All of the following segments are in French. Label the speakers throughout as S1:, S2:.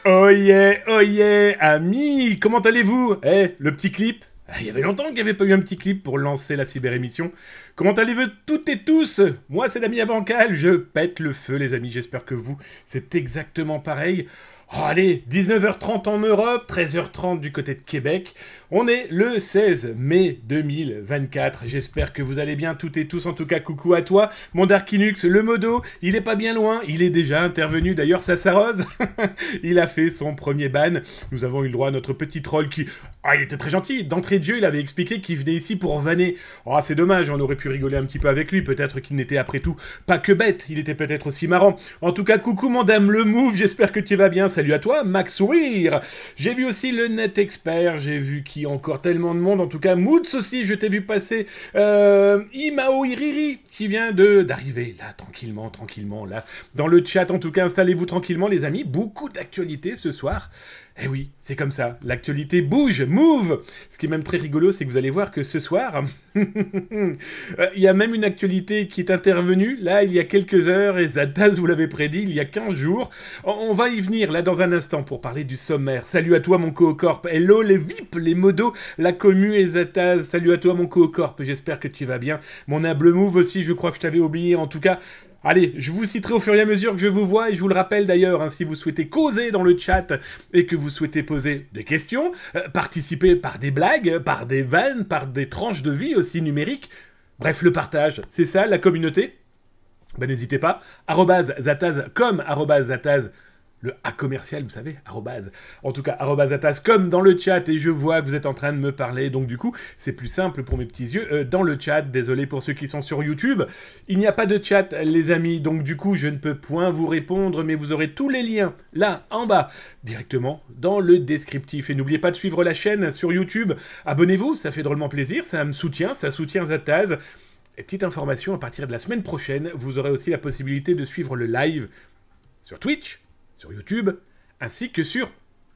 S1: Oh yeah, amis, comment allez-vous? Le petit clip? Il y avait longtemps qu'il n'y avait pas eu un petit clip pour lancer la cyber-émission. Comment allez-vous toutes et tous? Moi, c'est Damien Bancal, je pète le feu, les amis. J'espère que vous, c'est exactement pareil. Oh, allez, 19h30 en Europe, 13h30 du côté de Québec. On est le 16 mai 2024. J'espère que vous allez bien toutes et tous. En tout cas, coucou à toi, mon Darkinux, le modo. Il est pas bien loin, il est déjà intervenu. D'ailleurs, ça s'arrose. Il a fait son premier ban. Nous avons eu le droit à notre petit troll qui... Ah, il était très gentil. D'entrée de jeu, il avait expliqué qu'il venait ici pour vanner. Oh, c'est dommage, on aurait pu rigoler un petit peu avec lui. Peut-être qu'il n'était après tout pas que bête. Il était peut-être aussi marrant. En tout cas, coucou mon dame le move. J'espère que tu vas bien. Salut à toi, Max Weir. J'ai vu aussi le Net Expert. J'ai vu qui encore tellement de monde. En tout cas, Moods aussi, je t'ai vu passer. Imao Iriri qui vient d'arriver là, tranquillement, là. Dans le chat, en tout cas, installez-vous tranquillement, les amis. Beaucoup d'actualités ce soir. Eh oui, c'est comme ça, l'actualité bouge, move. Ce qui est même très rigolo, c'est que vous allez voir que ce soir, il y a même une actualité qui est intervenue, là, il y a quelques heures, et Zataz vous l'avez prédit, il y a 15 jours. On va y venir, là, dans un instant, pour parler du sommaire. Salut à toi, mon Coocorp. Hello, les VIP, les modos, la commu et Zataz. Salut à toi, mon Coocorp. J'espère que tu vas bien. Mon humble move aussi, je crois que je t'avais oublié, en tout cas... Allez, je vous citerai au fur et à mesure que je vous vois, et je vous le rappelle d'ailleurs, hein, si vous souhaitez causer dans le chat et que vous souhaitez poser des questions, participer par des blagues, par des vannes, par des tranches de vie aussi numériques, bref, le partage, c'est ça, la communauté. Ben n'hésitez pas, @zataz, comme @zataz, le A commercial, vous savez, arrobase. En tout cas, @atas, comme dans le chat, et je vois que vous êtes en train de me parler, donc du coup, c'est plus simple pour mes petits yeux dans le chat. Désolé pour ceux qui sont sur YouTube. Il n'y a pas de chat, les amis, donc du coup, je ne peux point vous répondre, mais vous aurez tous les liens, là, en bas, directement dans le descriptif. Et n'oubliez pas de suivre la chaîne sur YouTube. Abonnez-vous, ça fait drôlement plaisir, ça me soutient, ça soutient Zataz. Et petite information, à partir de la semaine prochaine, vous aurez aussi la possibilité de suivre le live sur Twitch, sur YouTube, ainsi que sur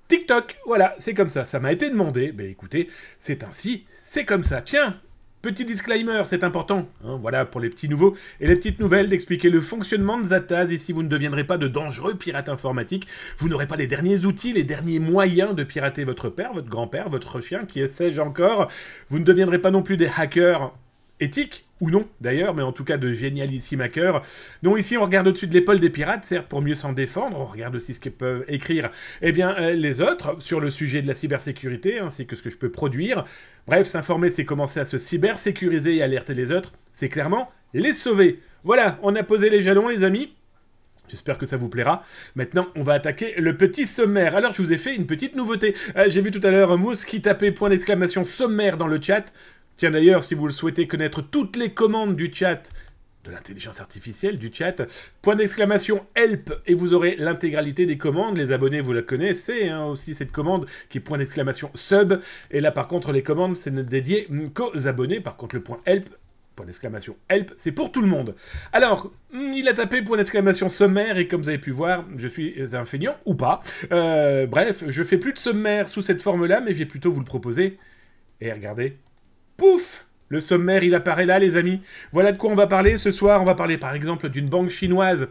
S1: TikTok. Voilà, c'est comme ça m'a été demandé. Ben écoutez, c'est ainsi, c'est comme ça. Tiens, petit disclaimer, c'est important. Hein, voilà, pour les petits nouveaux et les petites nouvelles, d'expliquer le fonctionnement de Zataz. Ici, vous ne deviendrez pas de dangereux pirates informatiques. Vous n'aurez pas les derniers outils, les derniers moyens de pirater votre père, votre grand-père, votre chien, qui sais-je encore. Vous ne deviendrez pas non plus des hackers éthiques, ou non d'ailleurs, mais en tout cas de génialissimes hackers. Non, ici on regarde au-dessus de l'épaule des pirates, certes pour mieux s'en défendre, on regarde aussi ce qu'ils peuvent écrire, les autres, sur le sujet de la cybersécurité, ainsi que ce que je peux produire. Bref, s'informer, c'est commencer à se cybersécuriser et alerter les autres, c'est clairement les sauver. Voilà, on a posé les jalons, les amis. J'espère que ça vous plaira. Maintenant, on va attaquer le petit sommaire. Alors, je vous ai fait une petite nouveauté. J'ai vu tout à l'heure Mousse qui tapait point d'exclamation sommaire dans le chat. Tiens d'ailleurs, si vous le souhaitez connaître toutes les commandes du chat, de l'intelligence artificielle du chat, point d'exclamation help, et vous aurez l'intégralité des commandes. Les abonnés, vous la connaissez, hein, aussi cette commande qui est point d'exclamation sub. Et là, par contre, les commandes, c'est dédié qu'aux abonnés. Par contre, le point help, point d'exclamation help, c'est pour tout le monde. Alors, il a tapé point d'exclamation sommaire, et comme vous avez pu voir, je suis un feignant, ou pas. Bref, je fais plus de sommaire sous cette forme-là, mais je vais plutôt vous le proposer. Et regardez. Pouf! Le sommaire, il apparaît là, les amis. Voilà de quoi on va parler ce soir. On va parler, par exemple, d'une banque chinoise.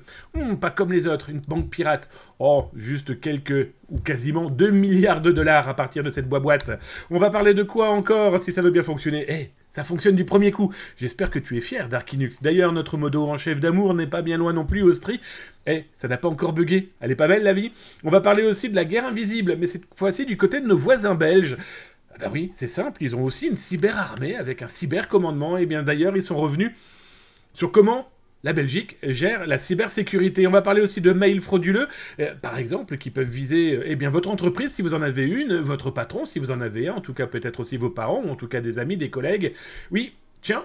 S1: Pas comme les autres, une banque pirate. Oh, juste quelques, ou quasiment 2 milliards de dollars à partir de cette boîte. On va parler de quoi encore, si ça veut bien fonctionner? Ça fonctionne du premier coup. J'espère que tu es fier, Darkinux. D'ailleurs, notre modo en chef d'amour n'est pas bien loin non plus, Austrie. Ça n'a pas encore bugué. Elle est pas belle, la vie? On va parler aussi de la guerre invisible, mais cette fois-ci du côté de nos voisins belges. Ah bah oui, c'est simple, ils ont aussi une cyberarmée avec un cybercommandement. Et bien d'ailleurs, ils sont revenus sur comment la Belgique gère la cybersécurité. On va parler aussi de mails frauduleux, par exemple, qui peuvent viser votre entreprise si vous en avez une, votre patron si vous en avez un, en tout cas peut-être aussi vos parents, ou en tout cas des amis, des collègues. Oui, tiens,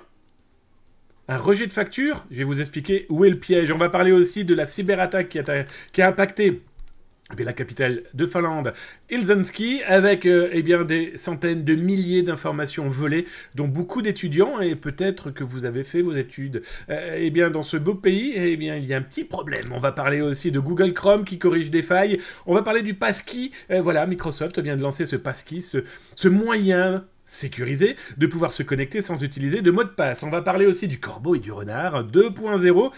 S1: un rejet de facture, je vais vous expliquer où est le piège. On va parler aussi de la cyberattaque qui a impacté la capitale de Finlande, Helsinki, avec des centaines de milliers d'informations volées, dont beaucoup d'étudiants, et peut-être que vous avez fait vos études. Dans ce beau pays, il y a un petit problème. On va parler aussi de Google Chrome qui corrige des failles. On va parler du passkey. Voilà, Microsoft vient de lancer ce passkey, ce moyen sécurisé de pouvoir se connecter sans utiliser de mot de passe. On va parler aussi du corbeau et du renard 2.0.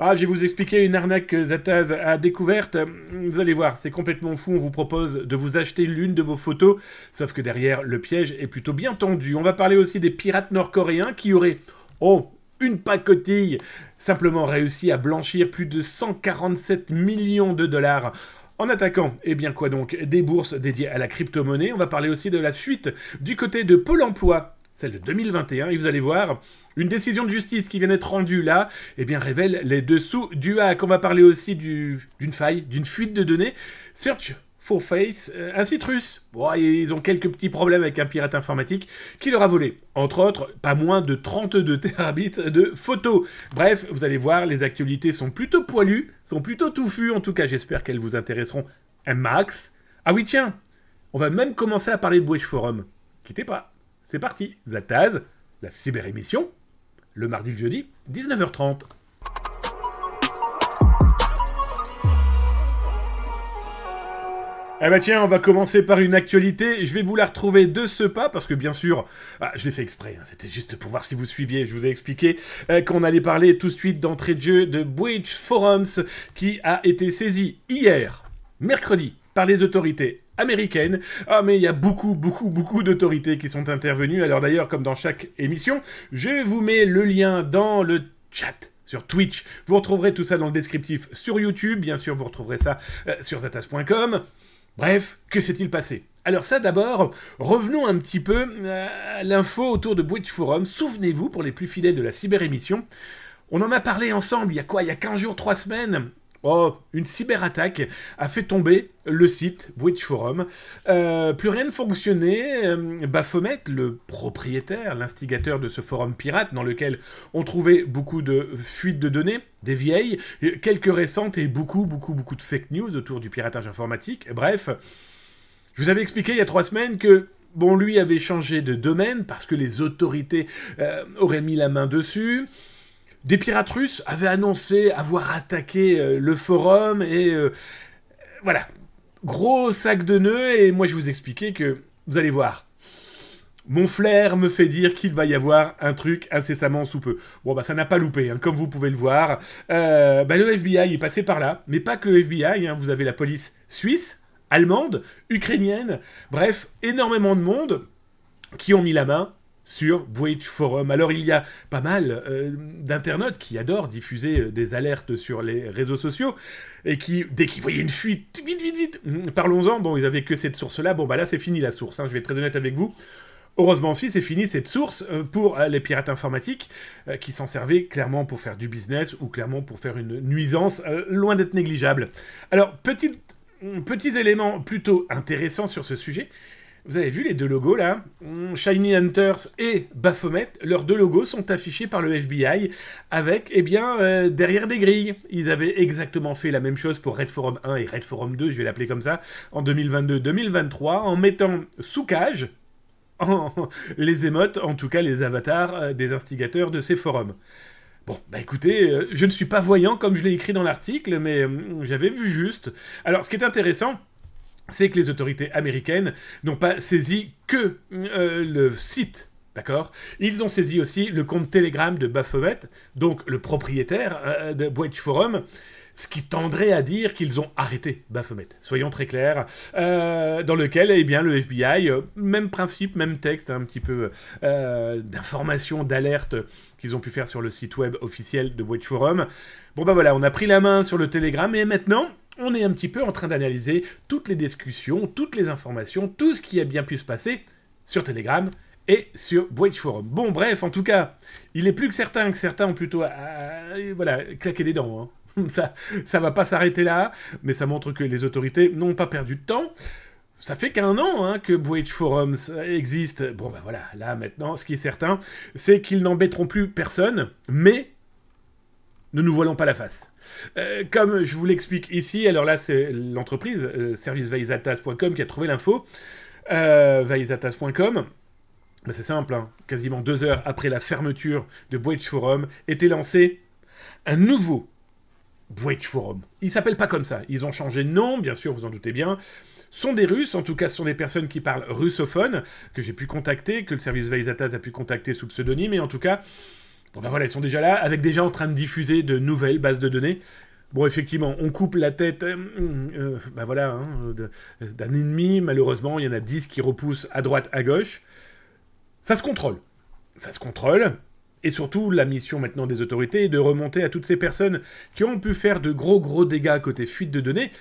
S1: Ah, je vais vous expliquer une arnaque que Zataz a découverte. Vous allez voir, c'est complètement fou. On vous propose de vous acheter l'une de vos photos. Sauf que derrière, le piège est plutôt bien tendu. On va parler aussi des pirates nord-coréens qui auraient, une pacotille, simplement réussi à blanchir plus de 147 millions de dollars. En attaquant, eh bien quoi donc, des bourses dédiées à la crypto-monnaie. On va parler aussi de la fuite du côté de Pôle emploi, celle de 2021, et vous allez voir, une décision de justice qui vient d'être rendue là, eh bien révèle les dessous du hack. On va parler aussi d'une faille, d'une fuite de données. Search for Face, un site russe. Bon, ils ont quelques petits problèmes avec un pirate informatique qui leur a volé, entre autres, pas moins de 32 terabits de photos. Bref, vous allez voir, les actualités sont plutôt poilues, sont plutôt touffues. En tout cas, j'espère qu'elles vous intéresseront un max. Ah oui, tiens, on va même commencer à parler de Bridge Forum. Quittez pas, c'est parti. Zataz, la cyber-émission, le mardi, le jeudi, 19h30. Eh ben tiens, on va commencer par une actualité. Je vais vous la retrouver de ce pas, parce que bien sûr, je l'ai fait exprès, hein, c'était juste pour voir si vous suiviez. Je vous ai expliqué qu'on allait parler tout de suite d'entrée de jeu de Bridge Forums, qui a été saisi hier, mercredi, par les autorités américaines. Ah, mais il y a beaucoup d'autorités qui sont intervenues. Alors d'ailleurs, comme dans chaque émission, je vous mets le lien dans le chat. Sur Twitch, vous retrouverez tout ça dans le descriptif sur YouTube, bien sûr vous retrouverez ça sur zataz.com. Bref, que s'est-il passé? Alors ça d'abord, revenons un petit peu à l'info autour de Bridge Forum. Souvenez-vous, pour les plus fidèles de la cyber-émission, on en a parlé ensemble, il y a 15 jours, 3 semaines. Une cyberattaque a fait tomber le site Bridge Forum. Plus rien ne fonctionnait. Baphomet, le propriétaire, l'instigateur de ce forum pirate dans lequel on trouvait beaucoup de fuites de données, des vieilles, quelques récentes et beaucoup de fake news autour du piratage informatique. Bref, je vous avais expliqué il y a 3 semaines que lui avait changé de domaine parce que les autorités auraient mis la main dessus. Des pirates russes avaient annoncé avoir attaqué le forum et voilà, gros sac de nœuds. Et moi je vous expliquais que, vous allez voir, mon flair me fait dire qu'il va y avoir un truc incessamment sous peu. Ça n'a pas loupé, hein, comme vous pouvez le voir. Le FBI est passé par là, mais pas que le FBI, hein, vous avez la police suisse, allemande, ukrainienne, bref, énormément de monde qui ont mis la main sur Bridge Forum. Alors il y a pas mal d'internautes qui adorent diffuser des alertes sur les réseaux sociaux et qui, dès qu'ils voyaient une fuite, vite, parlons-en, ils avaient que cette source-là, là c'est fini la source, hein, je vais être très honnête avec vous. Heureusement aussi, c'est fini cette source pour les pirates informatiques qui s'en servaient clairement pour faire du business ou clairement pour faire une nuisance loin d'être négligeable. Alors, petits éléments plutôt intéressants sur ce sujet. Vous avez vu les deux logos là, Shiny Hunters et Baphomet, leurs deux logos sont affichés par le FBI avec, derrière des grilles. Ils avaient exactement fait la même chose pour Red Forum 1 et Red Forum 2, je vais l'appeler comme ça, en 2022-2023, en mettant sous cage les émotes, en tout cas les avatars des instigateurs de ces forums. Écoutez, je ne suis pas voyant comme je l'ai écrit dans l'article, mais j'avais vu juste. Alors, ce qui est intéressant, c'est que les autorités américaines n'ont pas saisi que le site, d'accord? Ils ont saisi aussi le compte Telegram de Baphomet, donc le propriétaire de Bridge Forum, ce qui tendrait à dire qu'ils ont arrêté Baphomet, soyons très clairs, dans lequel, le FBI, même principe, même texte, un petit peu d'informations, d'alertes qu'ils ont pu faire sur le site web officiel de Bridge Forum. On a pris la main sur le Telegram, et maintenant, on est un petit peu en train d'analyser toutes les discussions, toutes les informations, tout ce qui a bien pu se passer sur Telegram et sur Bridge Forum. Bref, en tout cas, il est plus que certains ont plutôt claqué des dents, hein. Ça va pas s'arrêter là, mais ça montre que les autorités n'ont pas perdu de temps. Ça fait qu'1 an que Bridge Forums existe. Là maintenant, ce qui est certain, c'est qu'ils n'embêteront plus personne, mais ne nous voilons pas la face. Comme je vous l'explique ici, alors là c'est l'entreprise, service vaizataz.com qui a trouvé l'info, vaizataz.com, c'est simple, hein, quasiment 2 heures après la fermeture de Bridge Forum, était lancé un nouveau Bridge Forum. Il s'appelle pas comme ça, ils ont changé de nom, bien sûr, vous en doutez bien. Sont des Russes, en tout cas ce sont des personnes qui parlent russophone, que j'ai pu contacter, que le service Vaizataz a pu contacter sous pseudonyme, et en tout cas, Bon ben voilà, ils sont déjà là, avec déjà en train de diffuser de nouvelles bases de données. Bon, effectivement, on coupe la tête ben voilà, hein, d'un ennemi. Malheureusement, il y en a 10 qui repoussent à droite, à gauche. Ça se contrôle. Ça se contrôle. Et surtout, la mission maintenant des autorités est de remonter à toutes ces personnes qui ont pu faire de gros dégâts côté fuite de données.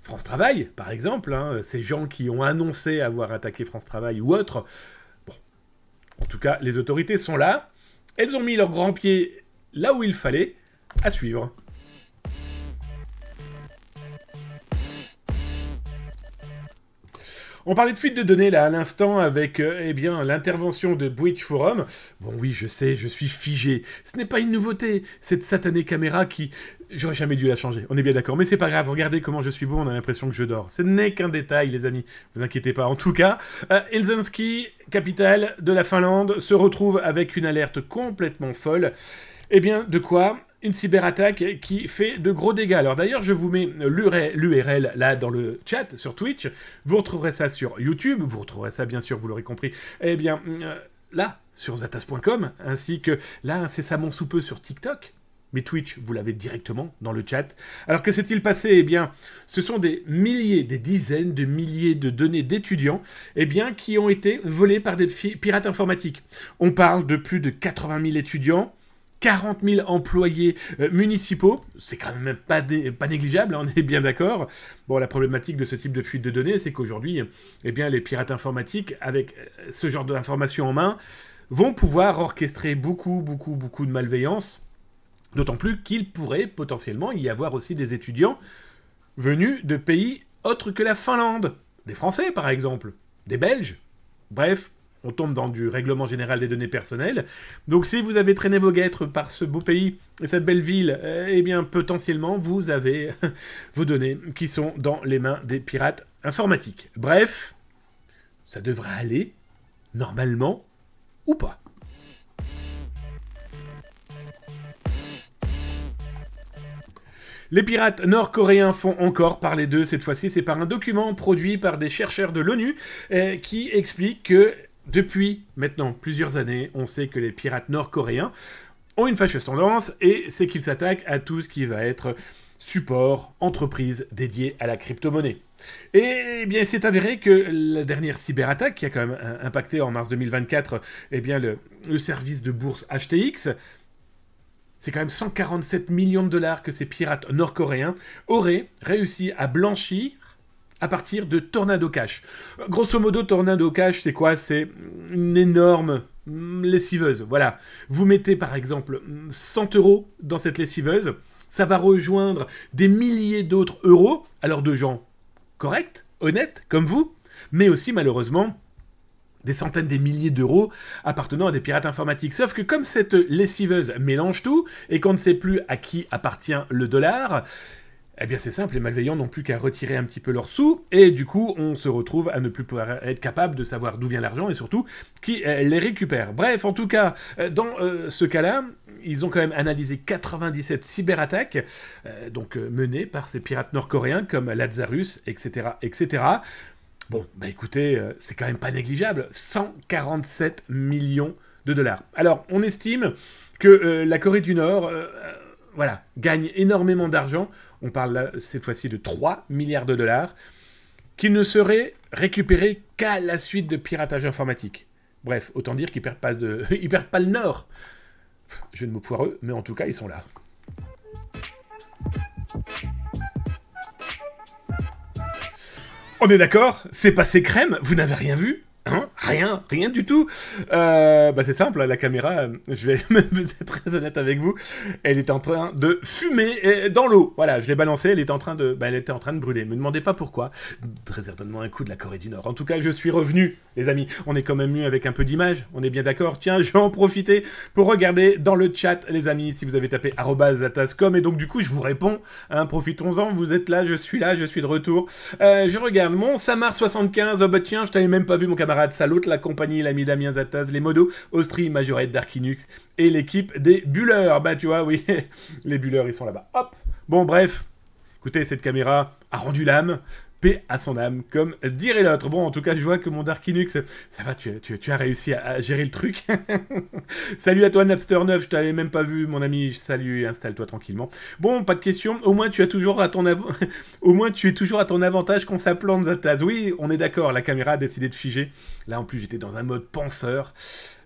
S1: France Travail, par exemple, hein, ces gens qui ont annoncé avoir attaqué France Travail ou autre. Bon, en tout cas, les autorités sont là. Elles ont mis leurs grands pieds là où il fallait. À suivre. On parlait de fuite de données là à l'instant avec eh bien l'intervention de Breach Forum. Bon oui, je sais, je suis figé. Ce n'est pas une nouveauté, cette satanée caméra qui... J'aurais jamais dû la changer, on est bien d'accord. Mais c'est pas grave, regardez comment je suis beau, on a l'impression que je dors. Ce n'est qu'un détail les amis, vous inquiétez pas. En tout cas, Helsinki, capitale de la Finlande, se retrouve avec une alerte complètement folle. Eh bien, de quoi ? Une cyberattaque qui fait de gros dégâts. Alors d'ailleurs, je vous mets l'URL là dans le chat sur Twitch. Vous retrouverez ça sur YouTube. Vous retrouverez ça, bien sûr, vous l'aurez compris. Eh bien, là, sur zatas.com, ainsi que là, incessamment sous peu sur TikTok. Mais Twitch, vous l'avez directement dans le chat. Alors, que s'est-il passé ? Eh bien, ce sont des milliers, des dizaines de milliers de données d'étudiants, eh bien, qui ont été volées par des pirates informatiques. On parle de plus de 80 000 étudiants, 40 000 employés municipaux, c'est quand même pas négligeable, hein, on est bien d'accord. Bon, la problématique de ce type de fuite de données, c'est qu'aujourd'hui, eh bien, les pirates informatiques, avec ce genre d'informations en main, vont pouvoir orchestrer beaucoup de malveillance, d'autant plus qu'il pourrait potentiellement y avoir aussi des étudiants venus de pays autres que la Finlande, des Français par exemple, des Belges, bref. On tombe dans du règlement général des données personnelles. Donc si vous avez traîné vos guêtres par ce beau pays et cette belle ville, eh bien potentiellement vous avez vos données qui sont dans les mains des pirates informatiques. Bref, ça devrait aller, normalement, ou pas. Les pirates nord-coréens font encore parler d'eux, cette fois-ci c'est par un document produit par des chercheurs de l'ONU qui explique que depuis maintenant plusieurs années, on sait que les pirates nord-coréens ont une fâcheuse tendance et c'est qu'ils s'attaquent à tout ce qui va être support, entreprise dédiée à la crypto-monnaie. Et bien, c'est avéré que la dernière cyberattaque qui a quand même impacté en mars 2024 eh bien, le service de bourse HTX, c'est quand même 147 millions de dollars que ces pirates nord-coréens auraient réussi à blanchir à partir de Tornado Cash. Grosso modo, Tornado Cash, c'est quoi ? C'est une énorme lessiveuse. Voilà. Vous mettez par exemple 100 € dans cette lessiveuse, ça va rejoindre des milliers d'autres euros, alors de gens corrects, honnêtes, comme vous, mais aussi malheureusement des centaines des milliers d'euros appartenant à des pirates informatiques. Sauf que comme cette lessiveuse mélange tout, et qu'on ne sait plus à qui appartient le dollar, eh bien c'est simple, les malveillants n'ont plus qu'à retirer un petit peu leurs sous, et du coup on se retrouve à ne plus pouvoir être capable de savoir d'où vient l'argent, et surtout qui les récupère. Bref, en tout cas, dans ce cas-là, ils ont quand même analysé 97 cyberattaques, menées par ces pirates nord-coréens comme Lazarus, etc., etc., Bon, bah écoutez, c'est quand même pas négligeable. 147 millions de dollars. Alors, on estime que la Corée du Nord gagne énormément d'argent. On parle là, cette fois-ci de 3 milliards de dollars, qui ne seraient récupérés qu'à la suite de piratage informatique. Bref, autant dire qu'ils perdent pas ils perdent pas le Nord. Jeu de mots poireux, mais en tout cas, ils sont là. On est d'accord ? C'est passé crème ? Vous n'avez rien vu ? Hein ? Rien du tout. C'est simple, la caméra, je vais être très honnête avec vous, elle est en train de fumer dans l'eau. Voilà, je l'ai balancée, elle était en train de brûler. Ne me demandez pas pourquoi. Très certainement un coup de la Corée du Nord. En tout cas, je suis revenu, les amis. On est quand même mieux avec un peu d'image, on est bien d'accord. Tiens, je vais en profiter pour regarder dans le chat, les amis, si vous avez tapé @zatascom, et donc du coup, je vous réponds. Hein, profitons-en, vous êtes là, je suis de retour. Je regarde mon Samar75, tiens, je t'avais même pas vu mon camarade Salot, la compagnie, l'ami Damien Zataz, les modos, Austri, Majorette, Darkinux et l'équipe des bulleurs. Bah tu vois, oui, les bulleurs ils sont là-bas. Hop. Bon bref, écoutez, cette caméra a rendu l'âme. paix à son âme, comme dirait l'autre. Bon, en tout cas, je vois que mon Darkinux, ça va, tu as réussi à gérer le truc. Salut à toi, Napster9, je t'avais même pas vu, mon ami. Salut, installe-toi tranquillement. Bon, pas de question. Au moins, tu es toujours à ton avantage quand ça plante, Zataz. Oui, on est d'accord, la caméra a décidé de figer. Là, en plus, j'étais dans un mode penseur.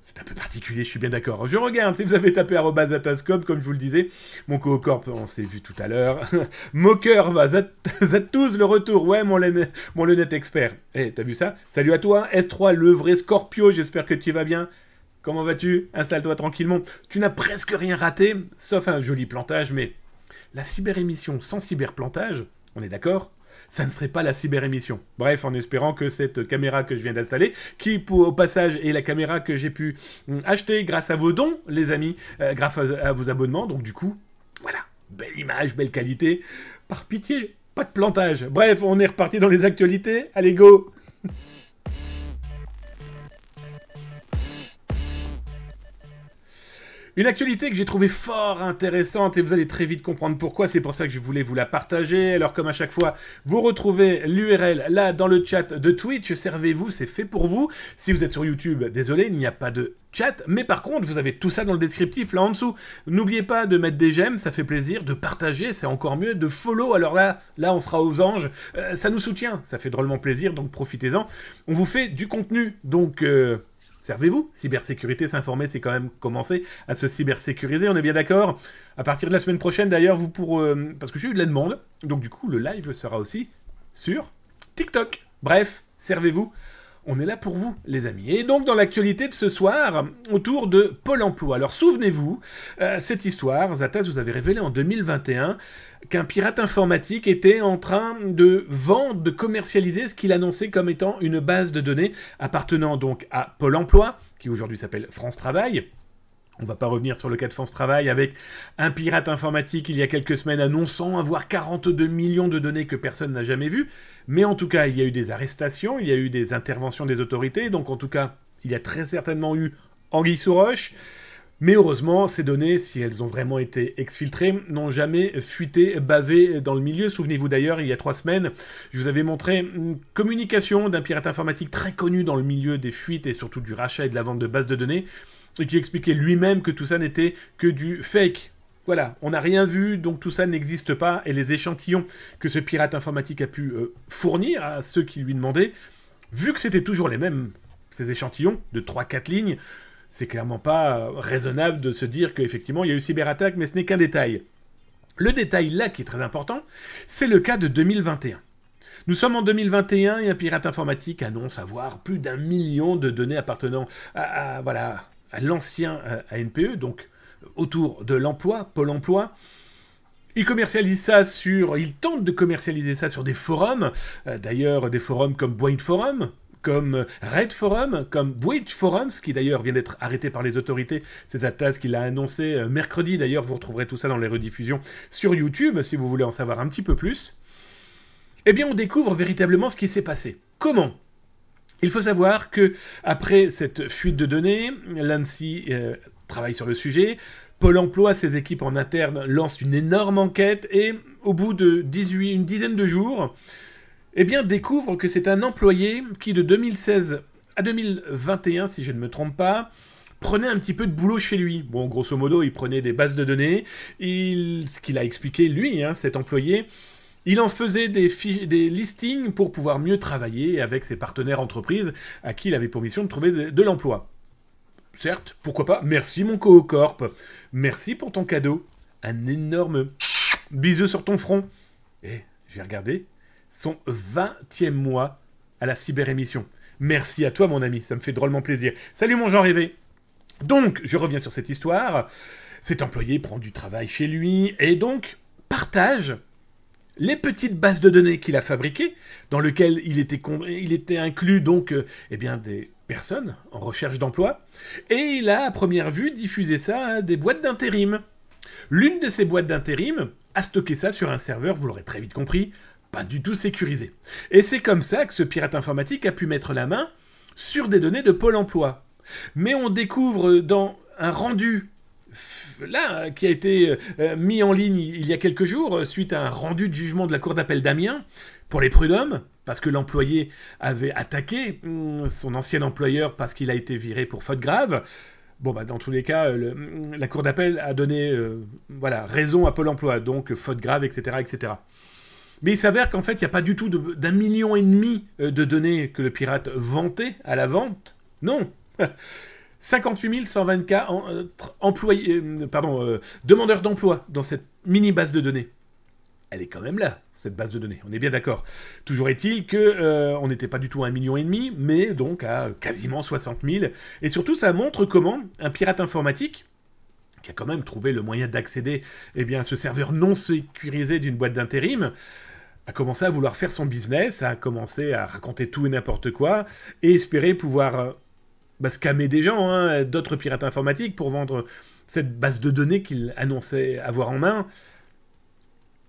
S1: C'est un peu particulier, je suis bien d'accord. Je regarde, si vous avez tapé @zatascom, comme je vous le disais, mon co-corp, on s'est vu tout à l'heure. Moqueur va, Zattouz, le retour. Ouais, mon Lenet expert. Eh, t'as vu ça? Salut à toi, S3, le vrai Scorpio, j'espère que tu vas bien. Comment vas-tu? Installe-toi tranquillement. Tu n'as presque rien raté, sauf un joli plantage, mais la cyber-émission sans cyberplantage, on est d'accord? Ça ne serait pas la cyber-émission. Bref, en espérant que cette caméra que je viens d'installer, qui au passage est la caméra que j'ai pu acheter grâce à vos dons, les amis, grâce à vos abonnements, donc du coup, voilà, belle image, belle qualité, par pitié, pas de plantage. Bref, on est reparti dans les actualités, allez go. Une actualité que j'ai trouvée fort intéressante et vous allez très vite comprendre pourquoi, c'est pour ça que je voulais vous la partager. Alors comme à chaque fois, vous retrouvez l'URL là dans le chat de Twitch, servez-vous, c'est fait pour vous. Si vous êtes sur YouTube, désolé, il n'y a pas de chat, mais par contre, vous avez tout ça dans le descriptif là en dessous. N'oubliez pas de mettre des j'aime, ça fait plaisir, de partager, c'est encore mieux, de follow, alors là on sera aux anges, ça nous soutient, ça fait drôlement plaisir, donc profitez-en. On vous fait du contenu, donc... servez-vous, cybersécurité, s'informer, c'est quand même commencer à se cybersécuriser, on est bien d'accord? À partir de la semaine prochaine, d'ailleurs, vous pourrez... parce que j'ai eu de la demande, donc du coup, le live sera aussi sur TikTok. Bref, servez-vous, on est là pour vous, les amis. Et donc, dans l'actualité de ce soir, autour de Pôle emploi. Alors, souvenez-vous, cette histoire, Zataz vous avez révélé en 2021 qu'un pirate informatique était en train de vendre, de commercialiser ce qu'il annonçait comme étant une base de données appartenant donc à Pôle emploi, qui aujourd'hui s'appelle France Travail. On ne va pas revenir sur le cas de France Travail avec un pirate informatique il y a quelques semaines annonçant avoir 42 millions de données que personne n'a jamais vues. Mais en tout cas, il y a eu des arrestations, il y a eu des interventions des autorités. Donc en tout cas, il y a très certainement eu anguille sous roche. Mais heureusement, ces données, si elles ont vraiment été exfiltrées, n'ont jamais fuité, bavé dans le milieu. Souvenez-vous d'ailleurs, il y a 3 semaines, je vous avais montré une communication d'un pirate informatique très connu dans le milieu des fuites et surtout du rachat et de la vente de bases de données, et qui expliquait lui-même que tout ça n'était que du fake. Voilà, on n'a rien vu, donc tout ça n'existe pas, et les échantillons que ce pirate informatique a pu fournir à ceux qui lui demandaient, vu que c'était toujours les mêmes, ces échantillons de 3-4 lignes, c'est clairement pas raisonnable de se dire qu'effectivement il y a eu cyberattaque, mais ce n'est qu'un détail. Le détail là qui est très important, c'est le cas de 2021. Nous sommes en 2021 et un pirate informatique annonce avoir plus d'1 million de données appartenant à l'ancien ANPE, donc autour de l'emploi, Pôle emploi. Il tente de commercialiser ça sur des forums, d'ailleurs des forums comme Boeing Forum, comme Red Forum, comme Bwitch Forums, qui d'ailleurs vient d'être arrêté par les autorités. C'est Zataz qui l'a annoncé mercredi. D'ailleurs, vous retrouverez tout ça dans les rediffusions sur YouTube, si vous voulez en savoir un petit peu plus. Eh bien, on découvre véritablement ce qui s'est passé. Comment ? Il faut savoir que après cette fuite de données, l'ANSSI travaille sur le sujet. Pôle emploi, ses équipes en interne lancent une énorme enquête et au bout de une dizaine de jours, eh bien, découvre que c'est un employé qui, de 2016 à 2021, si je ne me trompe pas, prenait un petit peu de boulot chez lui. Bon, grosso modo, il prenait des bases de données. Ce qu'il a expliqué, lui, cet employé, il en faisait des listings pour pouvoir mieux travailler avec ses partenaires entreprises à qui il avait pour mission de trouver de l'emploi. Certes, pourquoi pas. Merci, mon co-corp. Merci pour ton cadeau. Un énorme bisou sur ton front. Et j'ai regardé son 20e mois à la cyber-émission. Merci à toi, mon ami, ça me fait drôlement plaisir. Salut, mon Jean rêvé. Donc, je reviens sur cette histoire. Cet employé prend du travail chez lui et donc partage les petites bases de données qu'il a fabriquées, dans lesquelles il était inclus donc des personnes en recherche d'emploi, et il a à première vue diffusé ça à des boîtes d'intérim. L'une de ces boîtes d'intérim a stocké ça sur un serveur, vous l'aurez très vite compris, pas du tout sécurisé. Et c'est comme ça que ce pirate informatique a pu mettre la main sur des données de Pôle emploi. Mais on découvre dans un rendu là, qui a été mis en ligne il y a quelques jours, suite à un rendu de jugement de la Cour d'appel d'Amiens, pour les prud'hommes, parce que l'employé avait attaqué son ancien employeur parce qu'il a été viré pour faute grave. Bon, bah, dans tous les cas, la Cour d'appel a donné voilà, raison à Pôle emploi, donc faute grave, etc., etc. Mais il s'avère qu'en fait, il n'y a pas du tout d'1,5 million de données que le pirate vantait à la vente. Non. 58 124 demandeurs d'emploi dans cette mini base de données. Elle est quand même là, cette base de données, on est bien d'accord. Toujours est-il qu'on n'était pas du tout à 1,5 million, mais donc à quasiment 60 000. Et surtout, ça montre comment un pirate informatique, qui a quand même trouvé le moyen d'accéder à ce serveur non sécurisé d'une boîte d'intérim, a commencé à vouloir faire son business, a commencé à raconter tout et n'importe quoi, et espérer pouvoir scammer des gens, hein, d'autres pirates informatiques, pour vendre cette base de données qu'il annonçait avoir en main.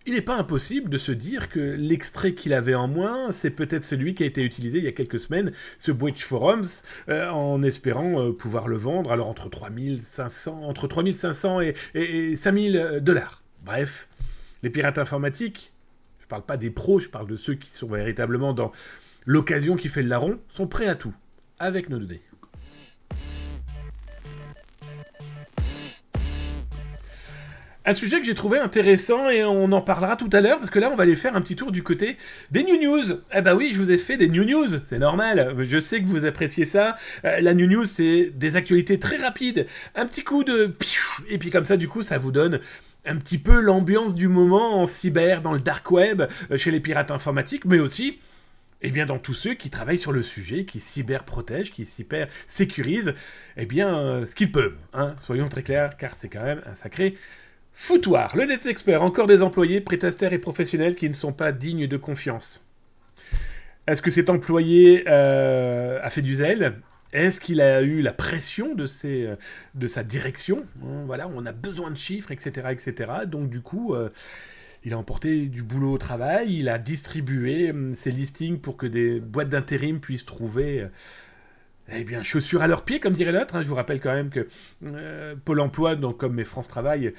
S1: Il n'est pas impossible de se dire que l'extrait qu'il avait en moins, c'est peut-être celui qui a été utilisé il y a quelques semaines, ce Breach Forums, en espérant pouvoir le vendre, alors entre 3500 et 5000 dollars. Bref, les pirates informatiques, je ne parle pas des pros, je parle de ceux qui sont véritablement dans l'occasion qui fait le larron, sont prêts à tout, avec nos données. Un sujet que j'ai trouvé intéressant et on en parlera tout à l'heure parce que là on va aller faire un petit tour du côté des New News. Eh bah oui, je vous ai fait des New News, c'est normal, je sais que vous appréciez ça. La New News, c'est des actualités très rapides, un petit coup de... Et puis comme ça du coup ça vous donne un petit peu l'ambiance du moment en cyber, dans le dark web, chez les pirates informatiques, mais aussi... dans tous ceux qui travaillent sur le sujet, qui cyber-protègent, qui cyber-sécurisent, ce qu'ils peuvent. Hein, soyons très clairs, car c'est quand même un sacré foutoir. Le Net Expert, encore des employés, prestataires et professionnels qui ne sont pas dignes de confiance. Est-ce que cet employé a fait du zèle ? Est-ce qu'il a eu la pression de sa direction ? Voilà, on a besoin de chiffres, etc., etc. Donc du coup... il a emporté du boulot au travail, il a distribué ses listings pour que des boîtes d'intérim puissent trouver chaussures à leurs pieds, comme dirait l'autre. Hein. Je vous rappelle quand même que Pôle emploi, donc comme France Travail,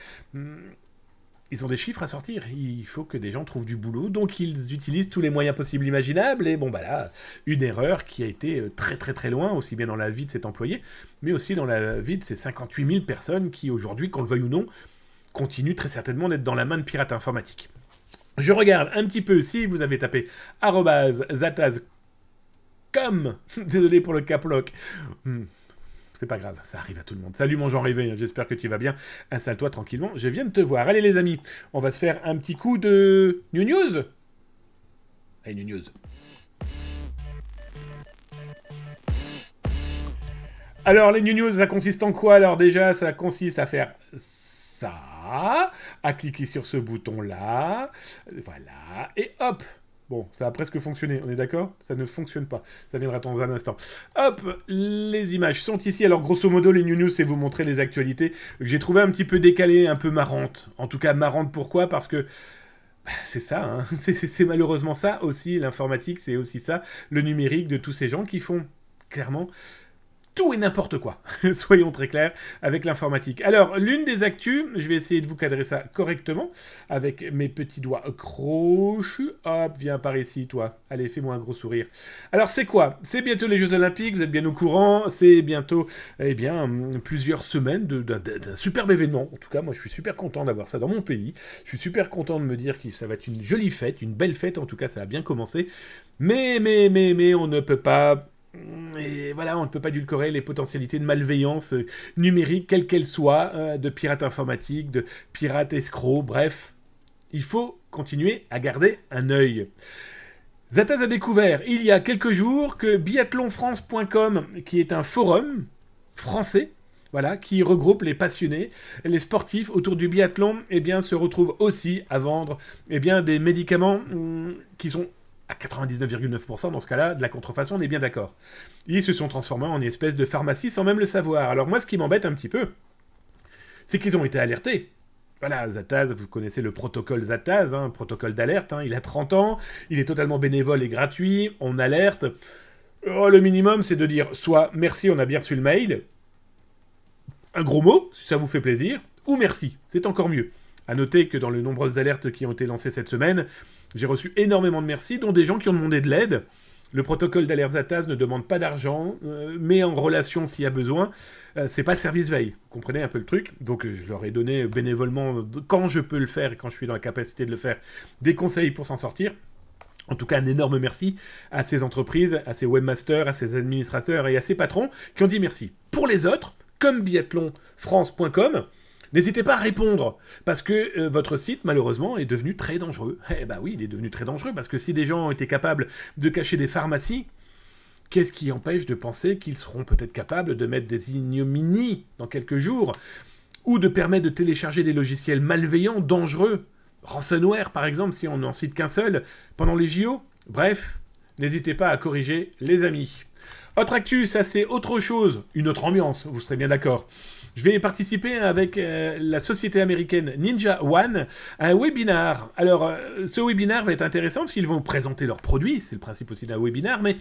S1: ils ont des chiffres à sortir. Il faut que des gens trouvent du boulot, donc ils utilisent tous les moyens possibles imaginables. Et bon, bah là, une erreur qui a été très très très loin, aussi bien dans la vie de cet employé, mais aussi dans la vie de ces 58 000 personnes qui, aujourd'hui, qu'on le veuille ou non, continue très certainement d'être dans la main de pirates informatiques. Je regarde un petit peu si vous avez tapé @zataz.com. Désolé pour le caplock. C'est pas grave, ça arrive à tout le monde. Salut mon Jean Rêvé, j'espère que tu vas bien. Installe-toi tranquillement, je viens de te voir. Allez les amis, on va se faire un petit coup de New News. Allez, New News. Alors les New News, ça consiste en quoi? Alors déjà, ça consiste à faire ça, à cliquer sur ce bouton-là, voilà, et hop. Bon, ça a presque fonctionné, on est d'accord? Ça ne fonctionne pas, ça viendra dans un instant. Hop, les images sont ici. Alors grosso modo, les news, c'est vous montrer les actualités que j'ai trouvé un petit peu décalées, un peu marrantes. En tout cas, marrantes pourquoi? Parce que c'est ça, hein. C'est malheureusement ça aussi, l'informatique, c'est aussi ça, le numérique de tous ces gens qui font clairement... tout et n'importe quoi, soyons très clairs, avec l'informatique. Alors, l'une des actus, je vais essayer de vous cadrer ça correctement, avec mes petits doigts crochus. Hop, viens par ici, toi. Allez, fais-moi un gros sourire. Alors, c'est quoi? C'est bientôt les Jeux Olympiques, vous êtes bien au courant, c'est bientôt, plusieurs semaines d'un superbe événement. En tout cas, moi, je suis super content d'avoir ça dans mon pays. Je suis super content de me dire que ça va être une jolie fête, une belle fête, en tout cas, ça a bien commencé. Mais, on ne peut pas... Et voilà, on ne peut pas édulcorer les potentialités de malveillance numérique, quelle qu'elle soit, de pirates informatiques, de pirates escrocs, bref. Il faut continuer à garder un œil. Zataz a découvert, il y a quelques jours, que biathlonfrance.com, qui est un forum français, voilà, qui regroupe les passionnés, les sportifs autour du biathlon, se retrouve aussi à vendre des médicaments qui sont à 99,9% dans ce cas-là, de la contrefaçon, on est bien d'accord. Ils se sont transformés en une espèce de pharmacie sans même le savoir. Alors moi, ce qui m'embête un petit peu, c'est qu'ils ont été alertés. Voilà, Zataz, vous connaissez le protocole Zataz, protocole d'alerte, il a 30 ans, il est totalement bénévole et gratuit, on alerte. Oh, le minimum, c'est de dire soit « merci, on a bien reçu le mail », un gros mot, si ça vous fait plaisir, ou merci, c'est encore mieux. À noter que dans les nombreuses alertes qui ont été lancées cette semaine, j'ai reçu énormément de merci, dont des gens qui ont demandé de l'aide. Le protocole d'alerte Zataz ne demande pas d'argent, met en relation s'il y a besoin. C'est pas le service veille, vous comprenez un peu le truc. Donc je leur ai donné bénévolement, quand je peux le faire et quand je suis dans la capacité de le faire, des conseils pour s'en sortir. En tout cas, un énorme merci à ces entreprises, à ces webmasters, à ces administrateurs et à ces patrons qui ont dit merci. Pour les autres, comme biathlonfrance.com, n'hésitez pas à répondre, parce que votre site, malheureusement, est devenu très dangereux. Eh ben oui, il est devenu très dangereux, parce que si des gens ont été capables de cacher des pharmacies, qu'est-ce qui empêche de penser qu'ils seront peut-être capables de mettre des ignominies dans quelques jours, ou de permettre de télécharger des logiciels malveillants, dangereux, ransomware par exemple, si on n'en cite qu'un seul, pendant les JO. Bref, n'hésitez pas à corriger les amis. Autre actu, ça c'est autre chose, une autre ambiance, vous serez bien d'accord. Je vais participer avec la société américaine Ninja One à un webinar. Alors, ce webinar va être intéressant parce qu'ils vont présenter leurs produits, c'est le principe aussi d'un webinar, mais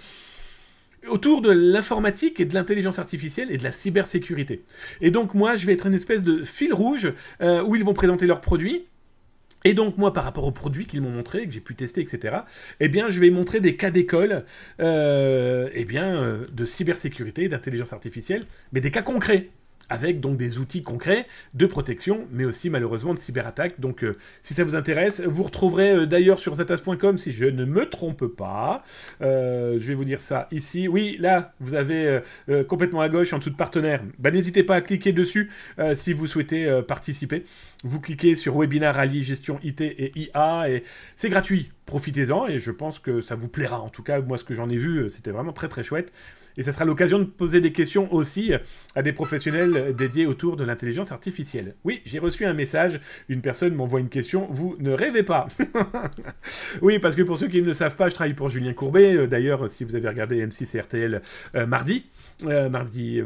S1: autour de l'informatique et de l'intelligence artificielle et de la cybersécurité. Et donc moi, je vais être une espèce de fil rouge où ils vont présenter leurs produits. Et donc, moi, par rapport aux produits qu'ils m'ont montrés, que j'ai pu tester, etc., eh bien, je vais montrer des cas d'école de cybersécurité, d'intelligence artificielle, mais des cas concrets, avec donc des outils concrets de protection, mais aussi malheureusement de cyberattaque. Donc si ça vous intéresse, vous retrouverez d'ailleurs sur zataz.com, si je ne me trompe pas, je vais vous dire ça ici, oui, là, vous avez complètement à gauche, en dessous de partenaire, bah, n'hésitez pas à cliquer dessus si vous souhaitez participer. Vous cliquez sur Webinar Ali, Gestion IT et IA, et c'est gratuit, profitez-en, et je pense que ça vous plaira. En tout cas, moi, ce que j'en ai vu, c'était vraiment très très chouette. Et ça sera l'occasion de poser des questions aussi à des professionnels dédiés autour de l'intelligence artificielle. Oui, j'ai reçu un message, une personne m'envoie une question, vous ne rêvez pas. Oui, parce que pour ceux qui ne le savent pas, je travaille pour Julien Courbet. D'ailleurs, si vous avez regardé M6 et RTL mardi